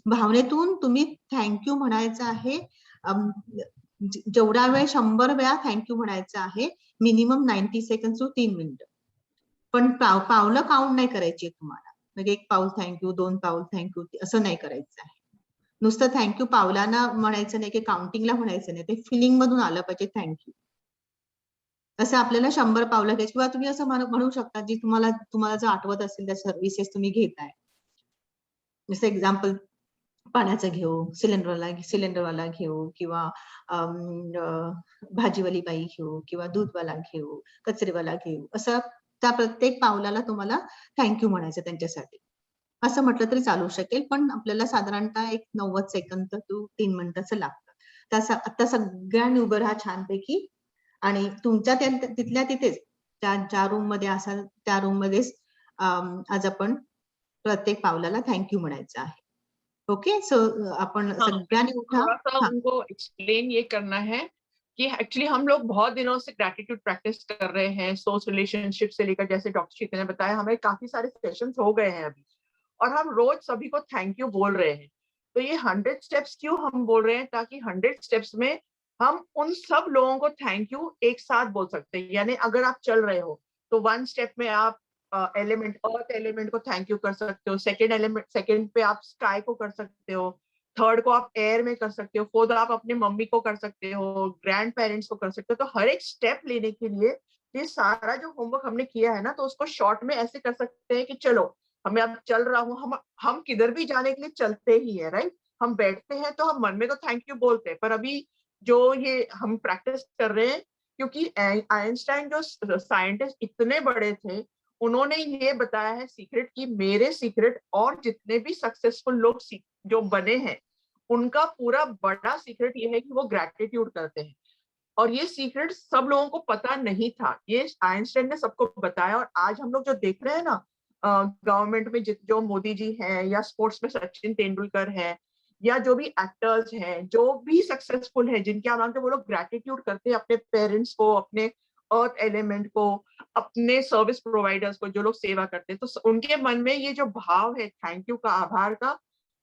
भावनेतून तुम्ही थँक्यू म्हणायचं आहे. जेवढा वेळ 100 वेळा थँक्यू म्हणायचं आहे, मिनिमम 90 सेकंड टू 3 मिनिटं. पण पावलं काउंट नाही करायची तुम्हाला, म्हणजे 1 पाऊल थँक्यू, 2 पाऊल थँक्यू असं नाही करायचं आहे. नुसतं थँक्यू पावलांना म्हणायचं नाही, की काउंटिंगला म्हणायचं नाही, ते फिलिंग मधून आलं पाहिजे थँक्यू. असं आपल्याला 100 पावलं घ्यायची, किंवा तुम्ही असं म्हणू शकता जी तुम्हाला जर आठवत असेल त्या सर्व्हिसेस तुम्ही घेताय. जसं एक्झाम्पल पाण्याचं घेऊ, सिलेंडरवाला घेऊ, किंवा भाजीवाली बाई घेऊ, किंवा दूधवाला घेऊ, कचरेवाला घेऊ, असं त्या प्रत्येक पावलाला तुम्हाला थँक्यू म्हणायचं त्यांच्यासाठी. असं म्हटलं तरी चालू शकेल, पण आपल्याला साधारणतः एक 90 सेकंद टू 3 मिनिटाचं लागतं. आता सगळ्यांनी उभं राहा छानपैकी, आणि तुमच्या तिथल्या तिथेच ज्या रूम मध्ये असाल त्या रूम मध्येच आज आपण प्रत्येक पावलाला थँक्यू म्हणायचं आहे. ओके, सो अपन सगळ्यांनी उठा. थोड़ा सा उनको एक्सप्लेन ये करना है कि एक्चुअली हम लोग बहुत दिनों से ग्रैटिट्यूड प्रैक्टिस कर रहे हैं, सोर्स रिलेशनशिप से लेकर, जैसे डॉक्टर शीतल ने बताया, हमें काफी सारे सेशंस हो गए हैं अभी, और हम रोज सभी को थैंक यू बोल रहे हैं. तो ये 100 स्टेप्स क्यों हम बोल रहे हैं, ताकि 100 स्टेप्स में हम उन सब लोगों को थैंक यू एक साथ बोल सकते हैं. यानी अगर आप चल रहे हो तो 1 स्टेप में आप अर्थ एलिमेंट को थैंक यू कर सकते हो, सेकेंड पे आप स्काई को कर सकते हो, थर्ड को आप एयर में कर सकते हो, फोर्थ आप अपने मम्मी को कर सकते हो, ग्रैंड पेरेंट्स को कर सकते हो. तो हर एक स्टेप लेने के लिए ये सारा जो होमवर्क हमने किया है ना, तो उसको शॉर्ट में ऐसे कर सकते हैं कि चलो हमें अब चल रहा हूँ, हम किधर भी जाने के लिए चलते ही है, राइट? हम बैठते हैं तो हम मन में तो थैंक यू बोलते हैं, पर अभी जो ये हम प्रैक्टिस कर रहे हैं, क्योंकि आइंस्टाइन जो साइंटिस्ट इतने बड़े थे, उन्होंने ये बताया है सीक्रेट, कि मेरे सीक्रेट और जितने भी सक्सेसफुल लोग जो बने हैं, उनका पूरा बड़ा सीक्रेट ये है कि वो ग्रैटिट्यूड करते हैं। और ये सीक्रेट सब लोगों को पता नहीं था, ये आइंस्टाइन ने सबको बताया। और आज हम लोग जो देख रहे हैं ना, गवर्नमेंट में जो मोदी जी हैं, या स्पोर्ट्स में सचिन तेंदुलकर है, या जो भी एक्टर्स हैं, जो भी सक्सेसफुल है, जिनके नाम पे वो लोग ग्रैटिट्यूड करते हैं अपने पेरेंट्स को, अपने अर्थ एलिमेंट को, अपने सर्विस प्रोवाइडर्स को, जो लोग सेवा करते हैं, तो उनके मन में ये जो भाव है थैंक यू का, आभार का,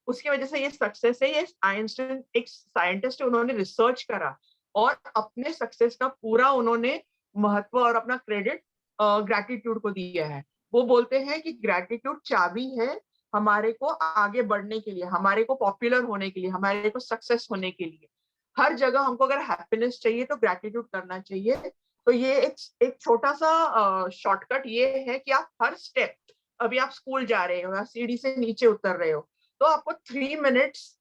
उसकी वजह से ये सक्सेस है। ये आइंस्टाइन एक साइंटिस्ट है, उन्होंने रिसर्च करा और अपने सक्सेस का पूरा उन्होंने महत्व और अपना क्रेडिट ग्रैटिट्यूड को दिया है। वो बोलते हैं कि ग्रैटिट्यूड चाबी है हमारे को आगे बढ़ने के लिए, हमारे को पॉपुलर होने के लिए, हमारे को सक्सेस होने के लिए। हर जगह हमको अगर हैप्पीनेस चाहिए तो ग्रैटिट्यूड करना चाहिए। तो ये एक छोटा सा शॉर्टकट ये है कि आप हर स्टेप, अभी आप स्कूल जा रहे हो या सीढ़ी से नीचे उतर रहे हो, तो आपको 3 मिनट्स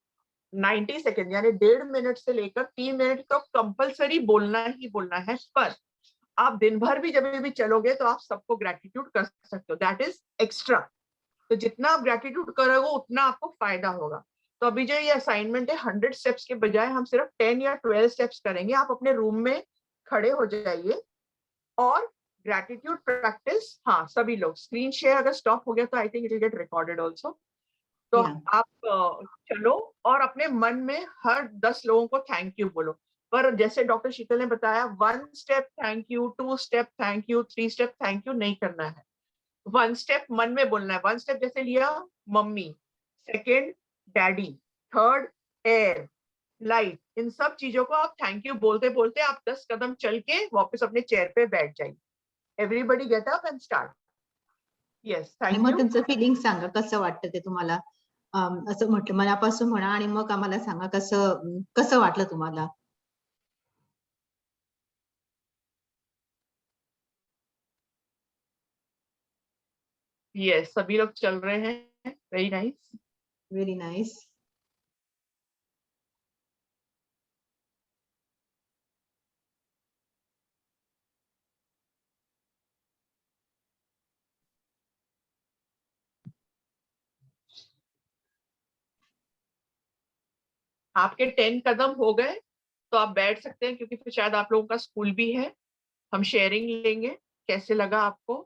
90 सेकेंड यानी 1.5 मिनट से लेकर 3 मिनट तक कंपलसरी बोलना ही बोलना है। पर आप दिन भर भी जब भी चलोगे तो आप सबको ग्रैटिट्यूड कर सकते हो, दैट इज एक्स्ट्रा। तो जितना आप ग्रैटिट्यूड करोगे उतना आपको फायदा होगा। तो अभी जो ये असाइनमेंट है, 100 स्टेप्स के बजाय हम सिर्फ 10 या 12 स्टेप्स करेंगे। आप अपने रूम में खड़े हो जाइए और ग्रैटिट्यूड प्रैक्टिस, हाँ सभी लोग, स्क्रीन शेयर अगर स्टॉप हो गया तो I think it will get recorded also. तो आप चलो और अपने मन में हर 10 लोगों को थैंक यू बोलो। पर जैसे डॉक्टर शीतल ने बताया, 1 step thank you, 2 step thank you, 3 step thank you नहीं करना है। 1 स्टेप मन में बोलना है। 1 स्टेप जैसे लिया mummy, second daddy, third air, light, इन सब चीजों को आप थैंक यू बोलते बोलते आप 10 कदम चल के वापस अपने चेयर पे बैठ जाइए। Everybody get up end start. Yes, आणि थैंक मग यू। तुमचं फिलिंग सांगा, कसं वाटतं ते तुम्हाला? असं म्हटलं मनापासून म्हणा आणि मग आम्हाला सांगा कसं कसं वाटलं तुम्हाला? यस, सभी लोग चल रहे हैं, वेरी नाइस। Very nice. आपके 10 कदम हो गए तो आप बैठ सकते हैं, क्योंकि फिर शायद आप लोगों का स्कूल भी है। हम शेयरिंग लेंगे, कैसे लगा आपको?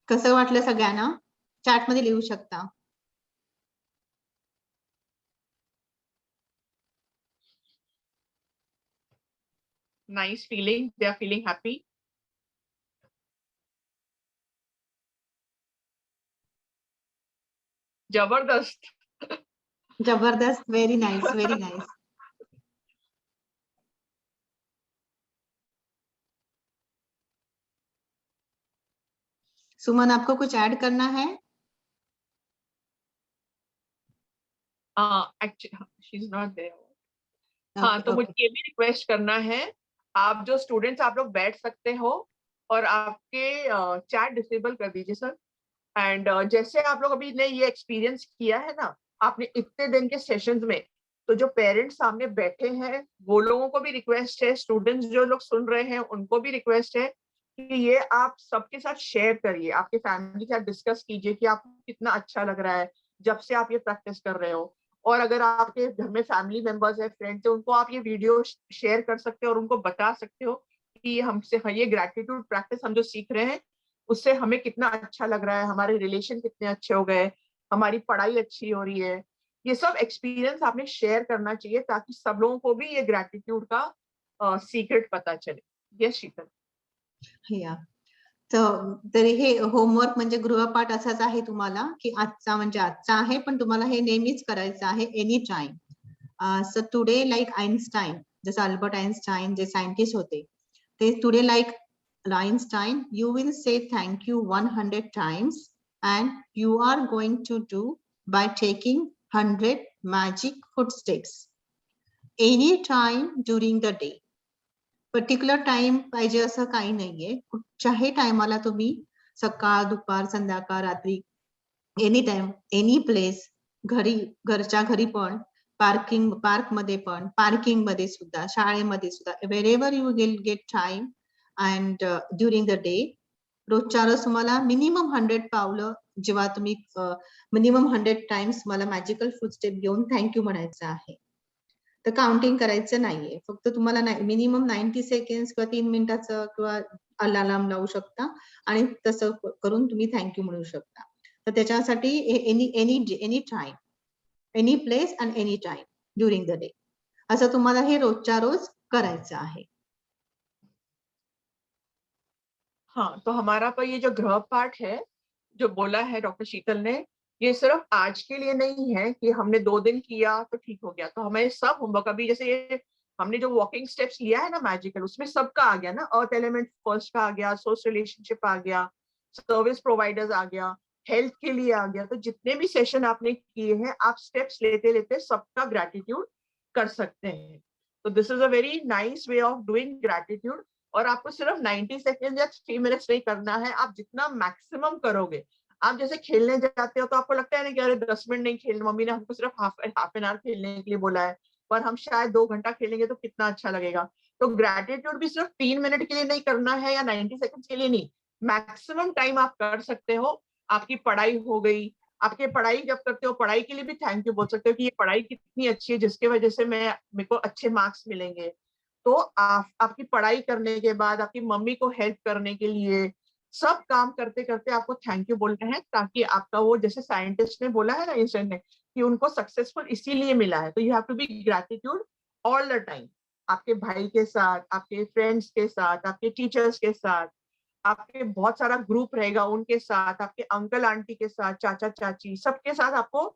कसं वाटलं सगळ्यांना? चॅट मध्ये लिहू शकता। Nice feeling, they are feeling happy. जबरदस्त। जबरदस्त, very nice, very nice. Suman, आपको कुछ ऐड करना है? Actually she is not there. हाँ, तो ओके, मुझे ये भी रिक्वेस्ट करना है, आप जो स्टूडेंट्स आप लोग बैठ सकते हो और आपके चैट डिसेबल कर दीजिए सर। एंड जैसे आप लोग अभी ने ये एक्सपीरियंस किया है ना, आपने इतने दिन के सेशंस में, तो जो पेरेंट्स सामने बैठे हैं वो लोगों को भी रिक्वेस्ट है, स्टूडेंट्स जो लोग सुन रहे हैं उनको भी रिक्वेस्ट है कि ये आप सबके साथ शेयर करिए, आपके फैमिली के साथ डिस्कस कीजिए कि आपको कितना अच्छा लग रहा है जब से आप ये प्रैक्टिस कर रहे हो। और अगर आपके घर में फैमिली मेंबर्स है, फ्रेंड्स है, उनको आप ये वीडियो शेयर कर सकते हो और उनको बता सकते हो कि हमसे ये ग्रैटिट्यूड प्रैक्टिस हम जो सीख रहे हैं उससे हमें कितना अच्छा लग रहा है, हमारे रिलेशन कितने अच्छे हो गए, हमारी पढ़ाई अच्छी हो रही है। ये सब एक्सपीरियंस आपने शेयर करना चाहिए ताकि सब लोगों को भी ये ग्रैटिट्यूड का सीक्रेट पता चले। यस शीतल। या तर हे होमवर्क म्हणजे गृहपाठ असाच आहे तुम्हाला, की आजचा आहे, पण तुम्हाला हे नेहमीच करायचं आहे, any time. So today like Einstein, जसं अल्बर्ट आइन्स्टाइन जे सायंटिस्ट होते, ते today like Einstein, you will say thank you 100 times, and you are going to do by taking 100 magic footsteps any time during the day. Particular time पाहिजे असं काही नाहीये. कुठच्याही टायमाला तुम्ही सकाळ, दुपार, संध्याकाळ, रात्री एनी टाइम, एनी प्लेस, घरच्या घरी पण, पार्कमध्ये पण, पार्किंग मध्ये सुद्धा, शाळेमध्ये सुद्धा, wherever you will get time and during the day, रोजच्या रोज तुम्हाला मिनिमम 100 पावलं जेव्हा तुम्ही मिनिमम 100 टाइम्स मला मॅजिकल फूड स्टेप घेऊन थँक्यू म्हणायचं आहे. तर काउंटिंग करायचं नाहीये. फक्त तुम्हाला मिनिमम 90 सेकंड किंवा 3 मिनिटाचं किंवा अलार्म लावू शकता आणि तसं करून तुम्ही थँक्यू म्हणू शकता. तर त्याच्यासाठी any time, any place and any time during the day असं तुम्हाला हे रोजच्या रोज करायचं आहे. हाँ, तो हमारा पर ये जो गृह पाठ है, जो बोला है डॉक्टर शीतल ने, ये सिर्फ आज के लिए नहीं है कि हमने 2 दिन किया तो ठीक हो गया। तो हमें सब होमवर्क अभी जैसे ये हमने जो वॉकिंग स्टेप्स लिया है ना मैजिकल, उसमें सबका आ गया ना, अर्थ एलिमेंट फर्स्ट का आ गया, सोर्स रिलेशनशिप आ गया, सर्विस प्रोवाइडर्स आ गया, हेल्थ के लिए आ गया। तो जितने भी सेशन आपने किए हैं, आप स्टेप्स लेते-लेते सबका ग्रैटिट्यूड कर सकते हैं। तो this is a very nice way of doing gratitude. और आपको सिर्फ 90 सेकेंड या 3 मिनट्स नहीं करना है, आप जितना मैक्सिमम करोगे। आप जैसे खेलने जाते हो तो आपको लगता है ना कि अरे 10 मिनट नहीं खेलना, मम्मी ने हमको सिर्फ हाफ एन आवर खेलने के लिए बोला है, पर हम शायद 2 घंटा खेलेंगे तो कितना अच्छा लगेगा। तो ग्रैटिट्यूड भी सिर्फ 3 मिनट के लिए नहीं करना है या 90 सेकंड्स के लिए नहीं, मैक्सिमम टाइम आप कर सकते हो। आपकी पढ़ाई हो गई, आपकी पढ़ाई जब करते हो पढ़ाई के लिए भी थैंक यू बोल सकते हो कि ये पढ़ाई कितनी अच्छी है जिसकी वजह से मेरे को अच्छे मार्क्स मिलेंगे। तो आपकी पढ़ाई करने के बाद आपकी मम्मी को हेल्प करने के लिए सब काम करते करते आपको थैंक यू बोलना है, ताकि आपका वो जैसे साइंटिस्ट ने बोला है ना इंस्टेंट ने कि उनको सक्सेसफुल इसीलिए मिला है। तो you have to be gratitude all the time, आपके भाई के साथ, आपके फ्रेंड्स के साथ, आपके टीचर्स के साथ, आपके बहुत सारा ग्रुप रहेगा उनके साथ, आपके अंकल आंटी के साथ, चाचा चाची, सबके साथ आपको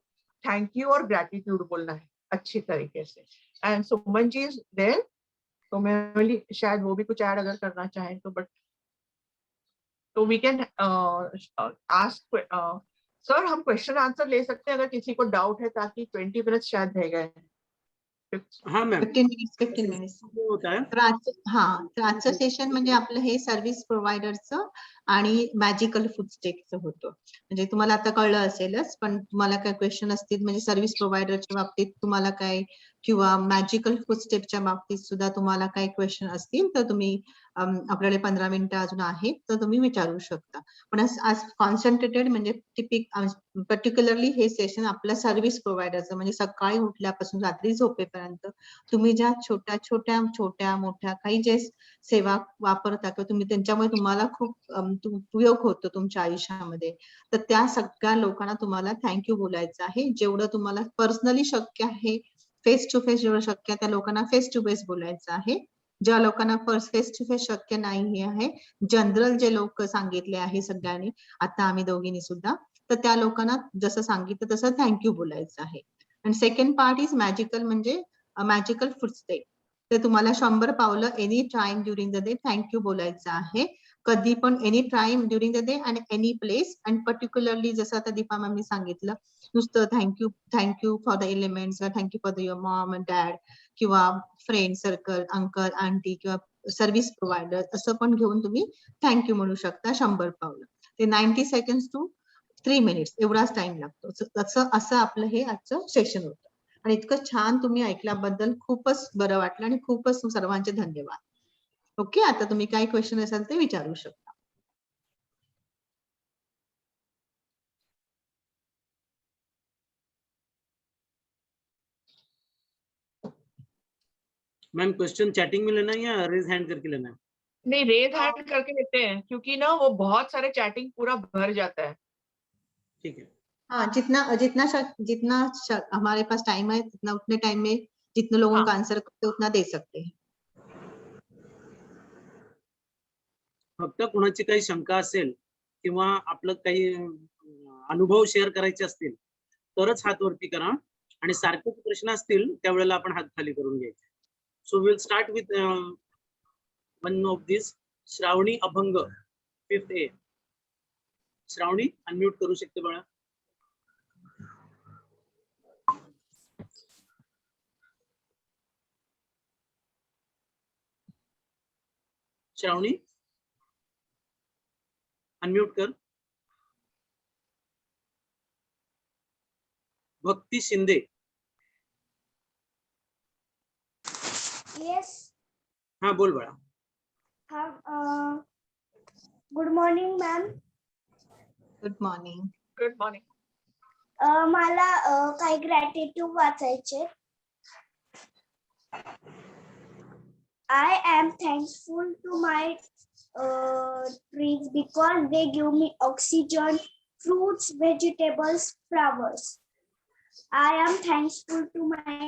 थैंक यू और ग्रैटिट्यूड बोलना है अच्छी तरीके से। And Suman ji is there, तो मैं बोली शायद वो भी कुछ ऐड अगर करना चाहें तो, बट तो वी कैन आस्क सर, हम क्वेश्चन आंसर ले सकते हैं अगर किसी को डाउट है, ताकि 20 मिनट्स शायद रह गए। हाँ मैम, 15 मिनिट्स होता है तर आजचं सेशन म्हणजे आपलं हे सर्व्हिस प्रोव्हायडरचं आणि मॅजिकल फूड स्टेपचं होतं. म्हणजे तुम्हाला आता कळलं असेलच, पण तुम्हाला काय क्वेश्चन असतील म्हणजे सर्व्हिस प्रोव्हायडरच्या बाबतीत तुम्हाला काय किंवा मॅजिकल फूड स्टेपच्या बाबतीत सुद्धा तुम्हाला काय क्वेश्चन असतील तर तुम्ही आपल्याकडे 15 मिनिटं अजून आहेत तर तुम्ही विचारू शकता. पण आज कॉन्सन्ट्रेटेड म्हणजे पर्टिक्युलरली हे सेशन आपल्या सर्व्हिस प्रोव्हायडरचं म्हणजे सकाळी उठल्यापासून रात्री झोपेपर्यंत तुम्ही ज्या छोट्या मोठ्या काही जे सेवा वापरता किंवा तुम्ही त्यांच्यामुळे तुम्हाला खूप उपयोग होतो तुमच्या आयुष्यामध्ये, तर त्या सगळ्या लोकांना तुम्हाला थँक्यू बोलायचं आहे. जेवढं तुम्हाला पर्सनली शक्य आहे, फेस टू फेस जेवढं शक्य आहे त्या लोकांना फेस टू फेस बोलायचं आहे. ज्या लोकांना फेस टू फेस शक्य नाही आहे, जनरल जे लोक सांगितले आहे सगळ्यांनी, आता आम्ही दोघींनी सुद्धा, तर त्या लोकांना जसं सांगितलं तसं थँक्यू बोलायचं आहे. आणि सेकंड पार्ट इज मॅजिकल म्हणजे मॅजिकल फूड स्टेप. ते तुम्हाला 100 पावलं any time during the day thank you बोलायचं आहे. कधी पण any time during the day आणि एनी प्लेस. अँड पर्टिक्युलरली जसं आता दीपा मॅमनी सांगितलं, नुसतं thank you for the elements, thank you for the your Maugham and dad किंवा फ्रेंड सर्कल, अंकल आंटी किंवा सर्व्हिस प्रोव्हायडर असं पण घेऊन तुम्ही थँक्यू म्हणू शकता 100 पावलं. ते 90 सेकंड टू 3 मिनिट्स एवढाच टाइम लागतो. असं आपलं हे आजचं सेशन होतं. आणि इतकं छान तुम्ही ऐकल्याबद्दल खूपच बरं वाटलं आणि खूपच सर्वांचे धन्यवाद. ओके, आता तुम्ही काही क्वेश्चन असेल ते विचारू शकता. मैम क्वेश्चन चैटिंग में लेना है या रेज हैंड करके लेना है? नहीं, रेज हैंड करके लेते हैं क्योंकि ना वो बहुत सारे चैटिंग पूरा भर जाता है। ठीक है। हाँ, जितना हमारे पास टाइम है उतने टाइम में जितने लोगों का आंसर करते उतना दे सकते हैं. फक्त कोणाची काही शंका असेल किंवा आपलं काही अनुभव शेअर करायचे असतील तरच हात वरती करा, आणि सारखेच प्रश्न असतील त्यावेळेला आपण हात खाली करून घ्यायचे. So will start with one of this, Shravani Abhang 5th A. Shravani unmute करू शकते बाळा? श्रावणी अनम्यूट कर. भक्ती शिंदे. येस. हा बोल बाळा. हा. Good morning ma'am. Good morning. Good morning. मला काही ग्रॅटिट्यूड वाचायचे. I am thankful to my trees because they give me oxygen, fruits, vegetables, flowers. I am thankful to my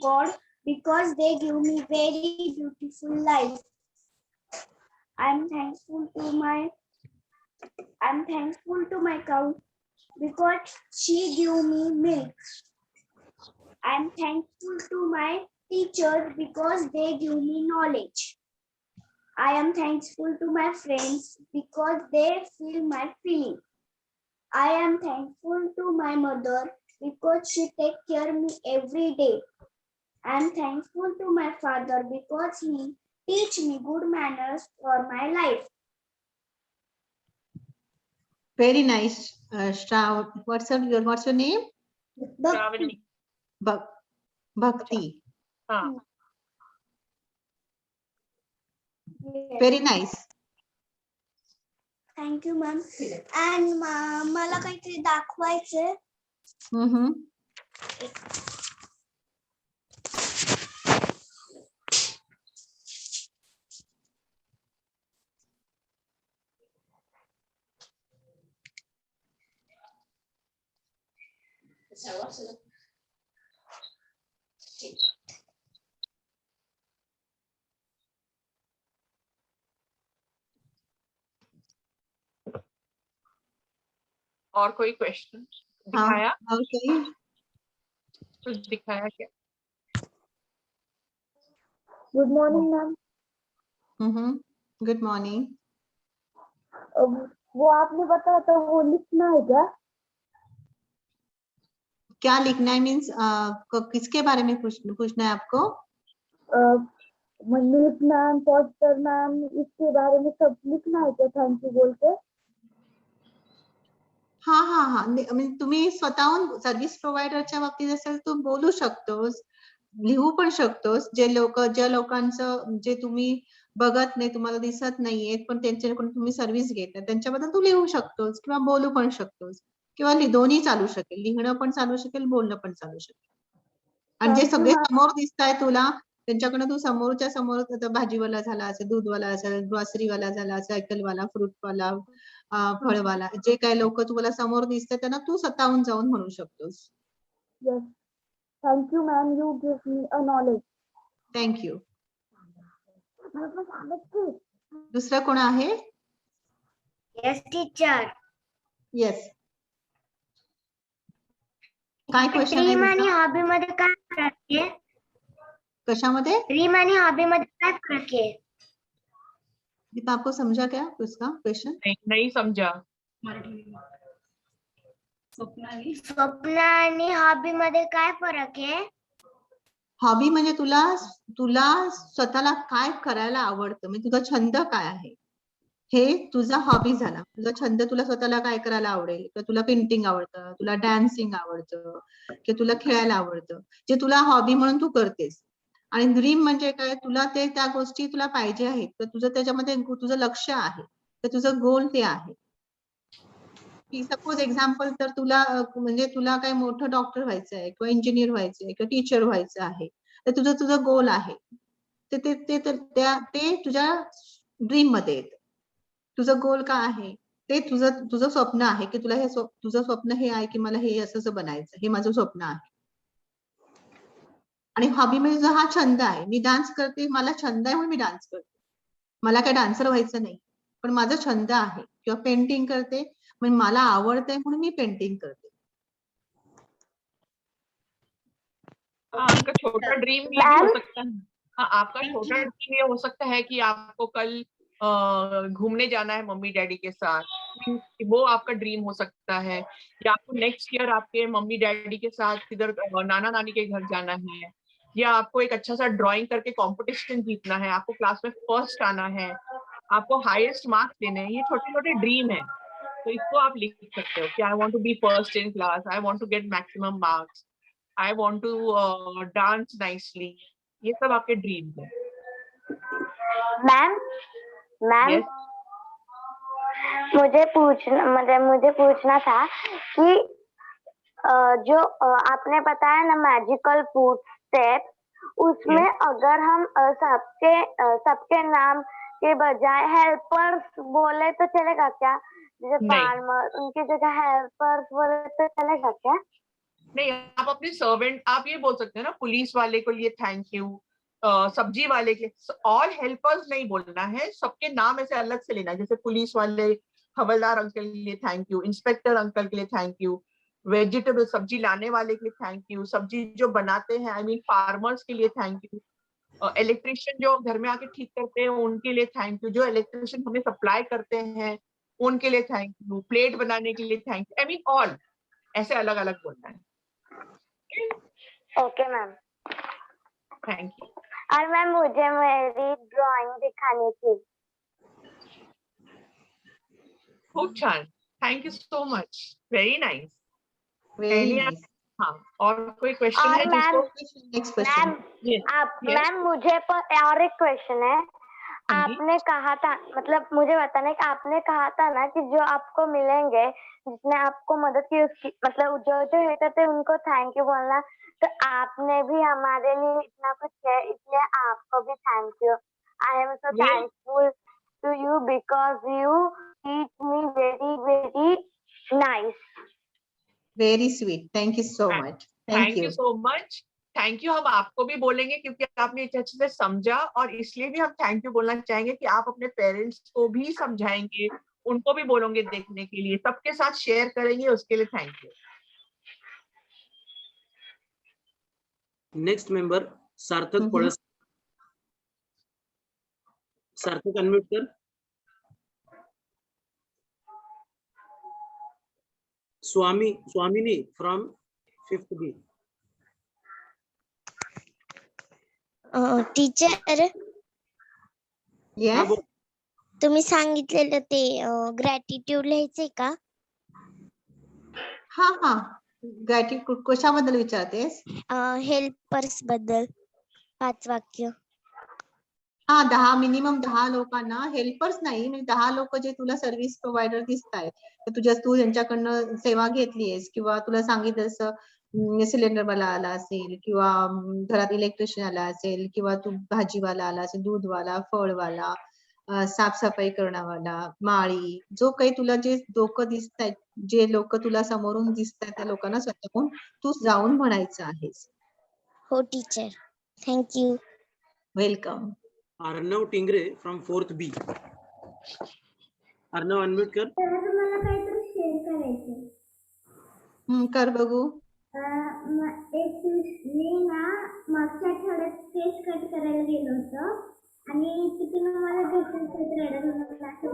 God because they give me very beautiful life. I'm thankful to my cow because she give me milk. I'm thankful to my teachers because they give me knowledge. I am thankful to my friends because they feel my feeling. I am thankful to my mother because she take care of me every day. I am thankful to my father because he teach me good manners for my life. Very nice. Shrav, what's your name? Shravani. Bhakti. हाँ. Very nice. Thank you, ma'am. And मला काहीतरी दाखवायचंय. Mm-hmm. और कोई question दिखाया? Okay. कुछ दिखाया क्या? Good morning, ma'am. Mm-hmm. Good morning. वो आपने बताया था वो लिखना है क्या? क्या लिखना है मीन्स किसके बारे में पूछना है आपको? मिल्क मैम, पॉस्टर मैम, इसके बारे में सब लिखना है क्या थैंक यू बोल के? हा तुम्ही स्वतःहून सर्व्हिस प्रोव्हायडरच्या बाबतीत असेल तू बोलू शकतोस, लिहू पण शकतोस. ज्या लोकांचं जे तुम्ही बघत नाही, तुम्हाला दिसत नाहीये पण त्यांच्याकडून तुम्ही सर्व्हिस घेता त्यांच्याबद्दल तू लिहू शकतोस किंवा बोलू पण शकतोस किंवा दोन्ही चालू शकेल. लिहिणं पण चालू शकेल, बोलणं पण चालू शकेल. आणि जे सगळे समोर दिसताय तुला त्यांच्याकडनं तू समोरच्या समोर आता भाजीवाला झाला असेल, दूधवाला असेल, ग्रॉसरीवाला झाला, सायकलवाला, फ्रूटवाला, फळवाला, जे काही लोक तुम्हाला समोर दिसतात त्यांना तू स्वतःहून जाऊन म्हणू शकतोस. Yes. Thank you, ma'am. You give me a knowledge. Thank you. दुसरं कोण आहे? Yes, teacher. येस. काय क्वेश्चन ड्रीम आहे आणि तुझा? हॉबी मध्ये काय फरक आहे? कशामध्ये? ड्रीम आणि हॉबी मध्ये काय फरक आहे? दीपा, आपको समझा क्या उसका क्वेश्चन? नहीं समझा. स्वप्न आणि हॉबी मध्ये काय फरक आहे? हॉबी म्हणजे तुला स्वतःला काय करायला आवडतं, म्हणजे तुझा छंद काय आहे हे तुझा हॉबी झाला. तुझा छंद तुला स्वतःला काय करायला आवडेल, तर तुला पेंटिंग आवडतं, तुला डान्सिंग आवडतं, की तुला खेळायला आवडतं, जे तुला हॉबी म्हणून तू करतेस. आणि ड्रीम म्हणजे काय, तुला त्या गोष्टी तुला पाहिजे आहेत, तर तुझं त्याच्यामध्ये तुझं लक्ष आहे, तर तुझं गोल ते आहे. की सपोज एक्झाम्पल तर तुला म्हणजे तुला काय मोठं डॉक्टर व्हायचं आहे किंवा इंजिनियर व्हायचं आहे किंवा टीचर व्हायचं आहे, तर तुझं गोल आहे, ते तुझ्या ड्रीम मध्ये येतं. तुझं गोल काय आहे, ते तुझं स्वप्न आहे की तुला हे तुझं स्वप्न हे आहे की मला हे असं बनायचं, हे माझं स्वप्न आहे. आणि हॉबी म्हणजे जो हा छंद आहे, मी डान्स करते, मला छंद आहे म्हणून मी डान्स करते, मला काय डान्सर व्हायचं नाही, पण माझा छंद आहे. किंवा पेंटिंग करते, पण मला आवडतंय म्हणून मी पेंटिंग करते. आपका छोटा ड्रीम ये भी हो सकता है. हाँ, आपका छोटा ड्रीम ये हो सकता है कि आपको कल घूमने जाना है मम्मी डैडी के साथ, वो आपका ड्रीम हो सकता है. या आपको नेक्स्ट ईयर आपके मम्मी डैडी के साथ इधर नाना नानी के घर जाना है, या आपको एक अच्छा सा ड्राइंग करके कंपटीशन जीतना है, आपको क्लास में फर्स्ट आना है, आपको हाईएस्ट मार्क्स लेने हैं, ये छोटे छोटे ड्रीम है। तो इसको आप लिख सकते हो कि I want to be first in class, I want to get maximum marks, I want to dance nicely. ये सब आपके ड्रीम है। मैम मैम यस, मुझे पूछना था कि जो आपने बताया ना मैजिकल फूड स्टेप, उसमें अगर हम सबके नाम के बजाय हेल्पर्स बोले तो चलेगा क्या? जैसे नहीं। फार्मर, उनकी जगह हेल्पर्स बोले तो चलेगा क्या? नहीं, आप अपने सर्वेंट, आप ये बोल सकते हैं ना, पुलिस वाले को लिए थैंक यू, सब्जी वाले के, ऑल हेल्पर्स नहीं बोलना है, सबके नाम ऐसे अलग से लेना है। जैसे पुलिस वाले हवलदार अंकल के लिए थैंक यू, इंस्पेक्टर अंकल के लिए थैंक यू, वेजिटेबल सब्जी लाने वाले के लिए थैंक यू, सब्जी जो बनाते हैं आई मीन फार्मर्स के लिए थैंक यू, इलेक्ट्रिशियन जो घर में आके ठीक करते हैं उनके लिए थैंक यू, जो इलेक्ट्रिशियन हमें सप्लाई करते हैं उनके लिए थैंक यू, प्लेट बनाने के लिए thank you, I mean all, ऐसे अलग अलग बोलना है। Okay ma'am. Thank you. और मैम मुझे मेरी ड्राइंग दिखानी थी। खूब छान, thank you so much, very nice. Very nice. हाँ, और कोई क्वेश्चन और है मैम जिसको? Next question. मैम मुझे और एक क्वेश्चन है। हाँ जी। आपने कहा था, मतलब मुझे बताना है कि आपने कहा था ना कि जो आपको मिलेंगे, जिसने आपको मदद की, उसकी मतलब जो जो हेटर थे उनको थैंक यू बोलना। तो आपने भी हमारे लिए इतना कुछ किया, इसलिए आपको भी thank you. I am so Well, thankful to you because you teach me very very nice. Very sweet, thank you so much, thank thank you. You so much. Thank you हम आपको भी बोलेंगे क्योंकि आपने इतने अच्छे से समझा, और इसलिए भी हम थैंक यू बोलना चाहेंगे कि आप अपने पेरेंट्स को भी समझाएंगे, उनको भी बोलोगे देखने के लिए, सबके साथ शेयर करेंगे, उसके लिए thank you. Next member Sarthak Palas. Sarthak unmute कर। Swamini from 5th B. Teacher, yes, तुम्ही सांगितलेलं ते ग्रॅटिट्यूड लिहायचंय का? हा हा, ग्रॅटिट्यूड कशाबद्दल विचारतेस? हेल्पर्स बद्दल 5 वाक्य. हा, 10 मिनिमम 10 लोकांना, हेल्पर्स नाही म्हणजे 10 लोक जे तुला सर्व्हिस प्रोव्हायडर दिसतायत, तू त्यांच्याकडनं सेवा घेतलीयस किंवा तुला सांगितलं असं सिलेंडर वाला आला असेल किंवा घरात इलेक्ट्रिशियन आला असेल किंवा तू भाजीवाला आला असेल, दूधवाला, फळवाला, साफसफाई करणावाला, माळी, जो काही तुला जे लोक दिसतायत, जे लोक तुला समोरून दिसतायत, त्या लोकांना स्वतःहून तू जाऊन म्हणायचं आहेस. हो teacher, thank you. Welcome. Arnav Tingre from 4th B. Arnav unmute कर. मला काहीतरी शेअर करायचं. कर बघू. एक मी ना मागच्या आठवड्यात केस कट करायला गेलो होतो आणि तिथून मला असं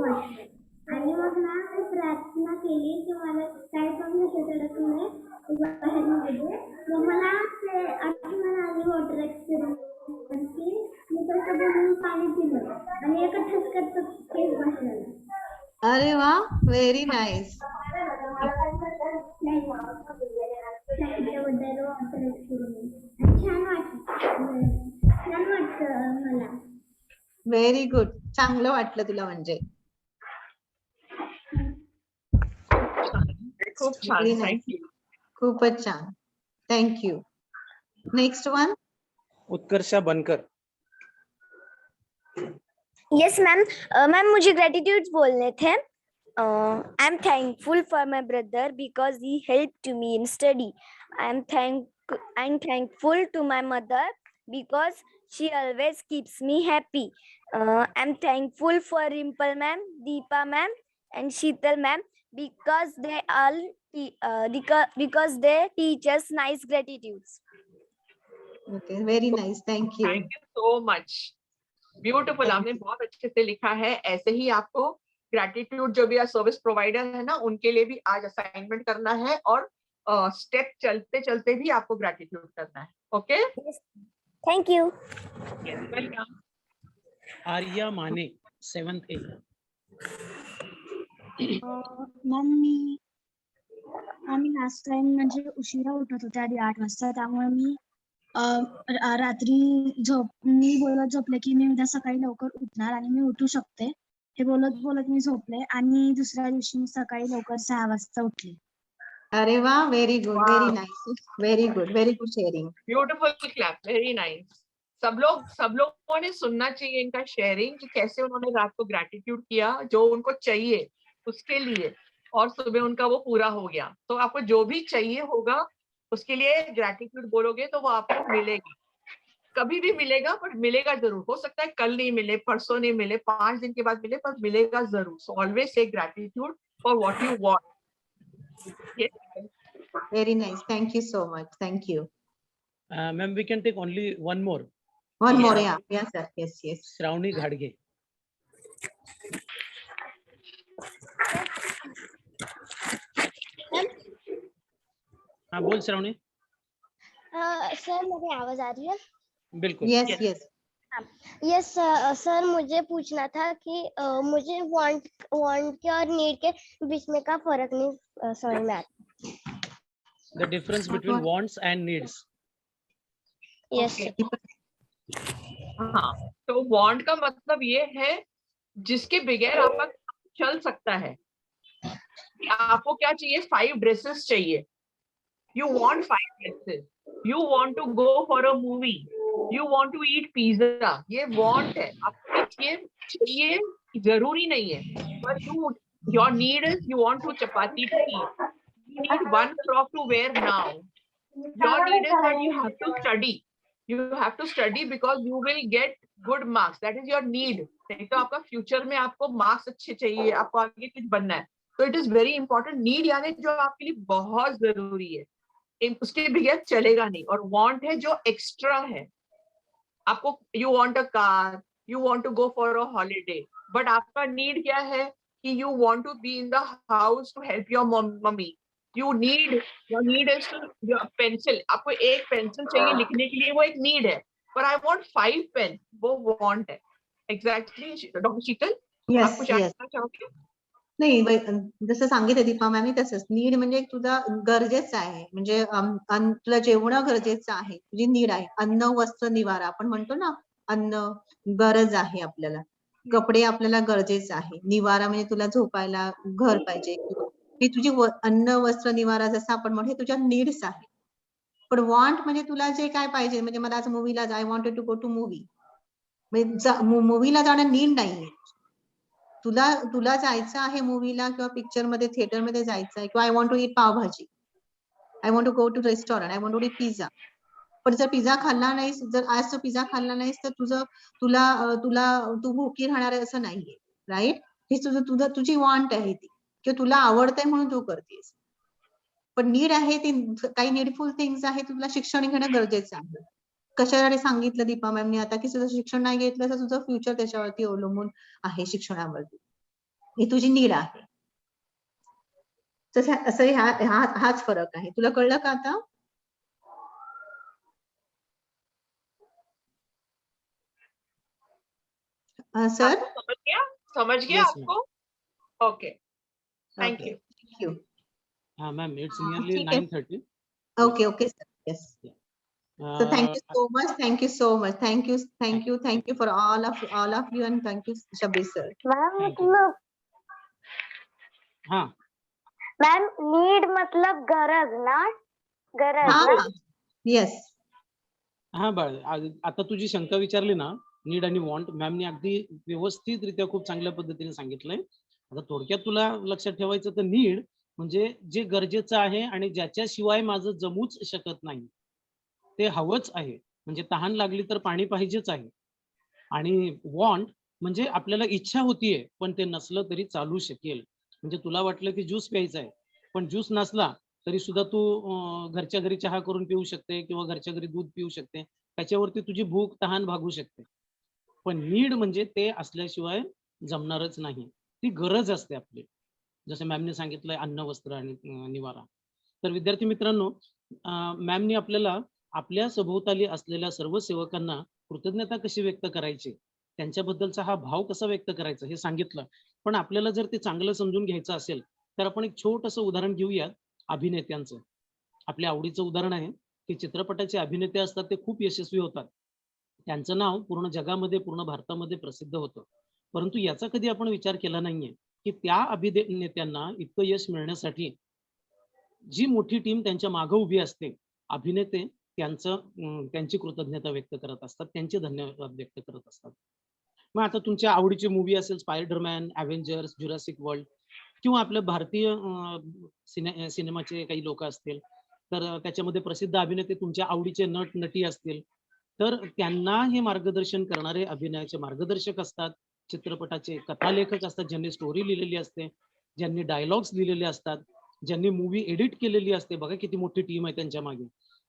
वाटलं, आणि मग ना प्रार्थना केली की मला काय पण अडकू नये बाहेर. मग मला ते आठवण आली वॉटर एक्सपेरिमेंटची. मी तसं बोलून पाणी पिलं आणि एका ठसक्यात केस बसलेला. अरे वा, व्हेरी नाईस. व्हेरी गुड, चांगलं वाटलं तुला म्हणजे. खूप छान, थँक्यू. खूपच छान, thank you. Next one. Utkarsha Bankar. Yes ma'am, ma'am मुझे ग्रेटिट्यूड बोलने थे. I am thankful for my brother because he helped me in study. I am thankful to my mother because she always keeps me happy. I'm thankful for Rimple ma'am, Deepa ma'am, and Sheetal ma'am because they teach us nice gratitudes. Okay, very nice, thank you. Thank you so much, beautiful. आपने बहुत अच्छे से लिखा है. ऐसे ही आपको gratitude जो भी service provider है ना, उनके लिए भी आज असाइनमेंट करना है, और स्टेप चलते चलते भी आपको ग्रैटिट्यूड करना है. Okay, Thank you. Yes, welcome. Arya Mane 7th A. Ma'am me last time म्हणजे उशिरा उठत होते आधी 8 वाजता, त्यामुळे मी रात्री मी बोलत झोपले की मी उद्या सकाळी लवकर उठणार आणि मी उठू शकते, हे बोलत बोलत मी झोपले आणि दुसऱ्या दिवशी मी सकाळी लवकर 6 वाजता उठले. अरे वा, very good, Wow. Very nice, very good sharing. Beautiful clap, very nice. सब लोगों ने सुनना चाहिए इनका शेयरिंग कि कैसे उन्होंने रात को ग्रैटिट्यूड किया जो उनको चाहिए उसके लिए, और सुबह उनका वो पूरा हो गया. तो आपको जो भी चाहिए होगा उसके लिए ग्रैटिट्यूड बोलोगे तो वो आपको मिलेगा, कभी भी मिलेगा, पर मिलेगा जरूर. हो सकता है कल नहीं मिले, परसों नहीं मिले, 5 दिन के बाद मिले, पर मिलेगा जरूर. So always say gratitude for what you want. Very nice, thank you so much, thank you. Ma'am we can take only one more. One more, Yeah. या सर, येस येस. श्रावणी घाडगे. हाँ बोल श्रावणी. सर मेरी आवाज आ रही है? बिल्कुल. Yes yes. यस सर, मुझे पूछना था कि मुझे वांट के और नीड के बीच में का फर्क नहीं समझ में आता. The difference between wants and needs. Yes हाँ, तो वांट का मतलब ये है जिसके बगैर आपका चल सकता है. कि आपको क्या चाहिए? 5 ड्रेसेस चाहिए. You want 5 dresses. You want to go for a movie. You want to eat pizza. ये want है. आपको ये चाहिए जरूरी नहीं है. But your need is you want to chapati to eat. You need one frock to wear now. Your need is that you have to study. You have to study because you will get good marks. That is your need. तो आपका future में आपको marks अच्छे चाहिए, आपको आगे कुछ बनना है. तो it is very important. Need यानी जो आपके लिए बहुत जरूरी है, उसके बगैर चलेगा नहीं. और वांट है जो एक्स्ट्रा है. आपको you want a car, you want to go for a holiday, but आपका नीड क्या है कि you want to be in the house to help your mummy. Your need is your pencil. आपको एक पेंसिल चाहिए लिखने के लिए, वो एक नीड है. पर आई वांट 5 पेन, वो वांट है. एग्जैक्टली. डॉक्टर शीतल, येस आप कुछ येस. ऐड करना चाहोगे? नाही, जसं सांगितलं दीपा मॅमनी तसंच नीड म्हणजे तुझा गरजेचं आहे. म्हणजे तुला जेवणं गरजेचं आहे, तुझी नीड आहे. अन्न, वस्त्र, निवारा आपण म्हणतो ना, अन्न गरज आहे आपल्याला. कपडे आपल्याला गरजेचं आहे. निवारा म्हणजे तुला झोपायला घर पाहिजे. ही तुझी अन्न, वस्त्र, निवारा जसं आपण म्हणतो हे तुझ्या नीड्स आहे. पण वॉन्ट म्हणजे तुला जे काय पाहिजे, म्हणजे मला आज मूवीला I wanted to go to movie, म्हणजे मूवीला जाणं नीड नाहीये. तुला जायचं आहे मूवीला किंवा पिक्चर मध्ये, थिएटर मध्ये जायचं आहे, किंवा I want to eat pav bhaji, I want to go to restaurant, I want to eat pizza. पण जर पिझ्झा खाल्ला नाहीस, जर आज तो पिझ्झा खाल्ला नाहीस तर तू भुकी राहणार आहे असं नाहीये. राईट. हे तुझी वॉन्ट आहे ती, किंवा तुला आवडतंय म्हणून तू करतेस. पण नीड आहे ती, काही नीडफुल थिंग्स आहे, तुला शिक्षण घेणं गरजेचं आहे. कशासाठी सांगितलं दीपा मॅमनी आता की तुझं शिक्षण नाही घेतलं तर तुझं फ्युचर त्याच्यावरती अवलंबून आहे, शिक्षणावरती. ही तुझी नीड आहे. तसं असं हाच फरक आहे. तुला कळलं का आता? सर समझ गया Yes, आपको? Okay, thank you. थँक्यू. हाँ मैम, इट्स हाँ, नियरली ठीक है. 9:30. Okay okay sir. Yes. So thank you so much. Thank you so much. Thank you for all of you, and thank you Shabir sir. Ma'am Thank you. मतलब हाँ ma'am need मतलब गरज ना? गरज ना? हाँ. Yes. हा बाळ, आता तुझी शंका विचारली ना, नीड आणि वॉन्ट, मॅमनी अगदी व्यवस्थितरित्या खूप चांगल्या पद्धतीने सांगितलंय. आता थोडक्यात तुला लक्षात ठेवायचं तर नीड म्हणजे जे गरजेचं आहे आणि ज्याच्याशिवाय माझं जमूच शकत नाही, ते हवंच आहे. म्हणजे तहान लागली तर पाणी पाहिजेच आहे. आणि वॉन्ट म्हणजे आपल्याला इच्छा होतीये पण ते नसलं तरी चालू शकेल. म्हणजे तुला वाटलं की ज्यूस प्यायचा आहे, पण ज्यूस नसला तरी सुद्धा तू घरच्या घरी चहा करून पिऊ शकते किंवा घरच्या घरी दूध पिऊ शकते. त्याच्यावरती तुझी भूक तहान भागू शकते. पण नीड म्हणजे ते असल्याशिवाय जमणारच नाही. ती गरज असते आपली, जसं मॅमने सांगितलंय, अन्न, वस्त्र आणि निवारा. तर विद्यार्थी मित्रांनो, मॅमनी आपल्याला आपल्या सभोवताली असलेल्या सर्व सेवकांना कृतज्ञता कशी व्यक्त करायची, त्यांच्याबद्दलचा हा भाव कसा व्यक्त करायचा हे सांगितलं. पण आपल्याला जर ते चांगलं समजून घ्यायचं असेल तर आपण एक छोटंसं उदाहरण घेऊया अभिनेत्यांचं. आपल्या आवडीचं उदाहरण आहे की चित्रपटाचे अभिनेते असतात ते खूप यशस्वी होतात. त्यांचं नाव पूर्ण जगामध्ये, पूर्ण भारतामध्ये प्रसिद्ध होतं. परंतु याचा कधी आपण विचार केला नाहीये की त्या अभिनेत्यांना इतकं यश मिळण्यासाठी जी मोठी टीम त्यांच्या मागे उभी असते, अभिनेते त्यांची कृतज्ञता व्यक्त करत असतात, त्यांचे धन्यवाद व्यक्त करत असतात. मग आता तुमच्या आवडीची मूवी असेल स्पायडरमॅन, अव्हेंजर्स, जुरासिक वर्ल्ड किंवा आपल्या भारतीय सिनेमाचे काही लोक असतील, तर त्याच्यामध्ये प्रसिद्ध अभिनेते तुमच्या आवडीचे नटी असतील, तर त्यांना हे मार्गदर्शन करणारे अभिनयाचे मार्गदर्शक असतात, चित्रपटाचे कथालेखक असतात, ज्यांनी स्टोरी लिहिलेली असते, ज्यांनी डायलॉग्स लिहिलेले असतात, ज्यांनी मूवी एडिट केलेली असते. बघा किती मोठी टीम आहे त्यांच्या मागे.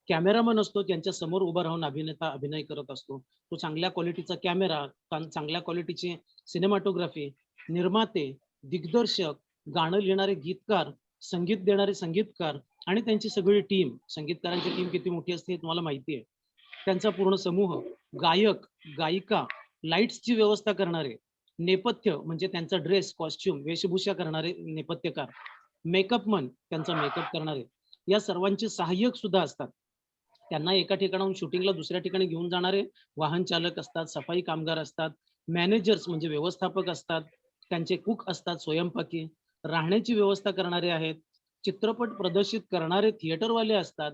कॅमेरामन असतो, त्यांच्या समोर उभा राहून अभिनेता अभिनय करत असतो. तो चांगल्या क्वालिटीचा कॅमेरा, चांगल्या क्वालिटीची सिनेमॅटोग्राफी, निर्माते, दिग्दर्शक, गाणं लिहिणारे गीतकार, संगीत देणारे संगीतकार आणि त्यांची सगळी टीम. संगीतकारांची टीम किती मोठी असते हे तुम्हाला माहिती आहे. त्यांचा पूर्ण समूह, गायक, गायिका, लाईट्सची व्यवस्था करणारे, नेपथ्य म्हणजे त्यांचा ड्रेस, कॉस्ट्युम, वेशभूषा करणारे नेपथ्यकार, मेकअपमन त्यांचा मेकअप करणारे, या सर्वांचे सहाय्यक सुद्धा असतात. त्यांना एका ठिकाणाहून शूटिंगला दुसऱ्या ठिकाणी घेऊन जाणारे वाहन चालक असतात, सफाई कामगार असतात, मॅनेजर्स म्हणजे व्यवस्थापक असतात, त्यांचे कुक असतात, स्वयंपाकी, राहण्याची व्यवस्था करणारे आहेत, चित्रपट प्रदर्शित करणारे थिएटरवाले असतात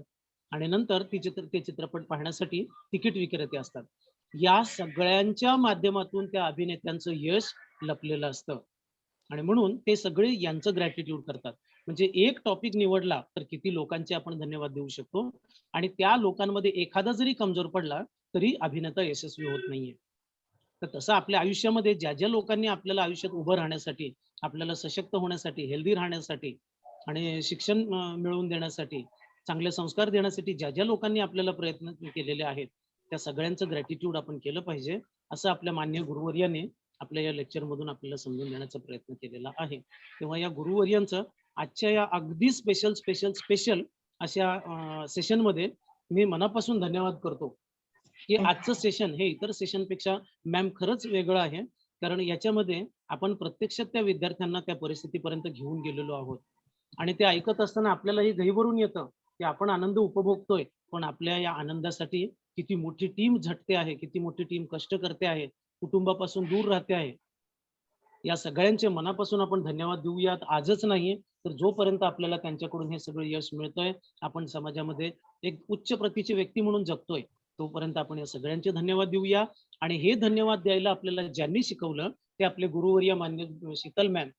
आणि नंतर ते चित्रपट पाहण्यासाठी तिकीट विक्रेते असतात. या सगळ्यांच्या माध्यमातून त्या अभिनेत्यांचं यश लपलेलं असतं आणि म्हणून ते सगळे यांचं ग्रॅटिट्यूड करतात. म्हणजे एक टॉपिक निवडला तर किती लोकांचे आपण धन्यवाद देऊ शकतो आणि त्या लोकांमध्ये एखादा जरी कमजोर पडला तरी अभिनेता यशस्वी होत नाहीये. तर तसं आपल्या आयुष्यामध्ये ज्या ज्या लोकांनी आपल्याला आयुष्यात उभं राहण्यासाठी, आपल्याला सशक्त होण्यासाठी, हेल्दी राहण्यासाठी आणि शिक्षण मिळवून देण्यासाठी, चांगले संस्कार देण्यासाठी ज्या ज्या लोकांनी आपल्याला प्रयत्न केलेले आहेत त्या सगळ्यांचं ग्रॅटिट्यूड आपण केलं पाहिजे, असं आपल्या मान्य गुरुवर्याने आपल्या या लेक्चर मधून आपल्याला समजून देण्याचा प्रयत्न केलेला आहे. तेव्हा या गुरुवर्यांचं आजच्या या अगदी स्पेशल अशा सेशन मध्ये मी मनापासून धन्यवाद करतो की आजचं सेशन हे इतर सेशनपेक्षा मॅम खरंच वेगळं आहे. कारण याच्यामध्ये आपण प्रत्यक्षात त्या विद्यार्थ्यांना त्या परिस्थितीपर्यंत घेऊन गेलेलो आहोत आणि ते ऐकत असताना आपल्यालाही गहिवरून येतं की आपण आनंद उपभोगतोय, पण आपल्या या आनंदासाठी किती मोठी टीम झटते आहे, किती मोठी टीम कष्ट करते आहे, कुटुंबापासून दूर राहते आहे. या सगळ्यांचे मनापासून आपण धन्यवाद देऊयात. आजच नाही तर जोपर्यंत आपल्याला त्यांच्याकडून हे सगळं यश मिळतंय, आपण समाजामध्ये एक उच्च प्रतीची व्यक्ती म्हणून जगतोय, तोपर्यंत आपण या सगळ्यांचे धन्यवाद देऊया. आणि हे धन्यवाद द्यायला आपल्याला ज्यांनी शिकवलं ते आपले गुरुवर्य मान्य शीतल मॅम,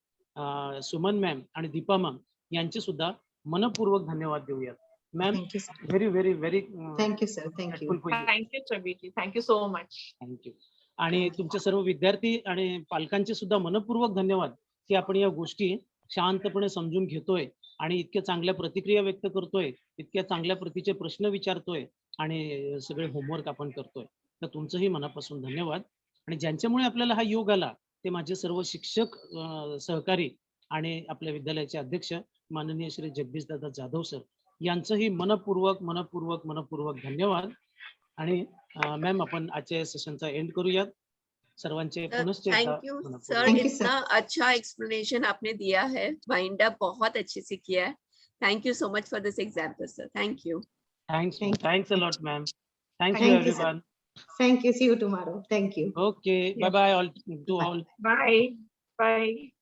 सुमन मॅम आणि दीपा मॅम यांचे सुद्धा मनपूर्वक धन्यवाद देऊयात. Ma'am thank you sir. Very thank you sir. Thank you. Thank you Chhabiji, thank you so much. Thank you. आणि तुमच्या सर्व विद्यार्थी आणि पालकांचे सुद्धा मनपूर्वक धन्यवाद की आपण या गोष्टी शांतपणे समजून घेतोय आणि इतक्या चांगल्या प्रतिक्रिया व्यक्त करतोय, इतक्या चांगल्या प्रतीचे प्रश्न विचारतोय आणि सगळे होमवर्क आपण करतोय. तर तुमचंही मनापासून धन्यवाद. आणि ज्यांच्यामुळे आपल्याला हा योग आला ते माझे सर्व शिक्षक, सहकारी आणि आपल्या विद्यालयाचे अध्यक्ष माननीय श्री जगदीश दादा जाधव सर यांचंही मनपूर्वक धन्यवाद. आणि मॅम आपण आजच्या सेशनचा एंड करूयात. सर्वांचे पुनश्च thank you sir, Thank you, इतना अच्छा एक्सप्लेनेशन आपने दिया है, वाइंड अप बहुत अच्छे से किया है. Thank you so much for this example sir. Thank you. Thanks a lot ma'am. Thank Thank you you, sir. Everyone. Thank you. See you tomorrow. Thank you. Okay, bye bye all to all. Bye. Bye.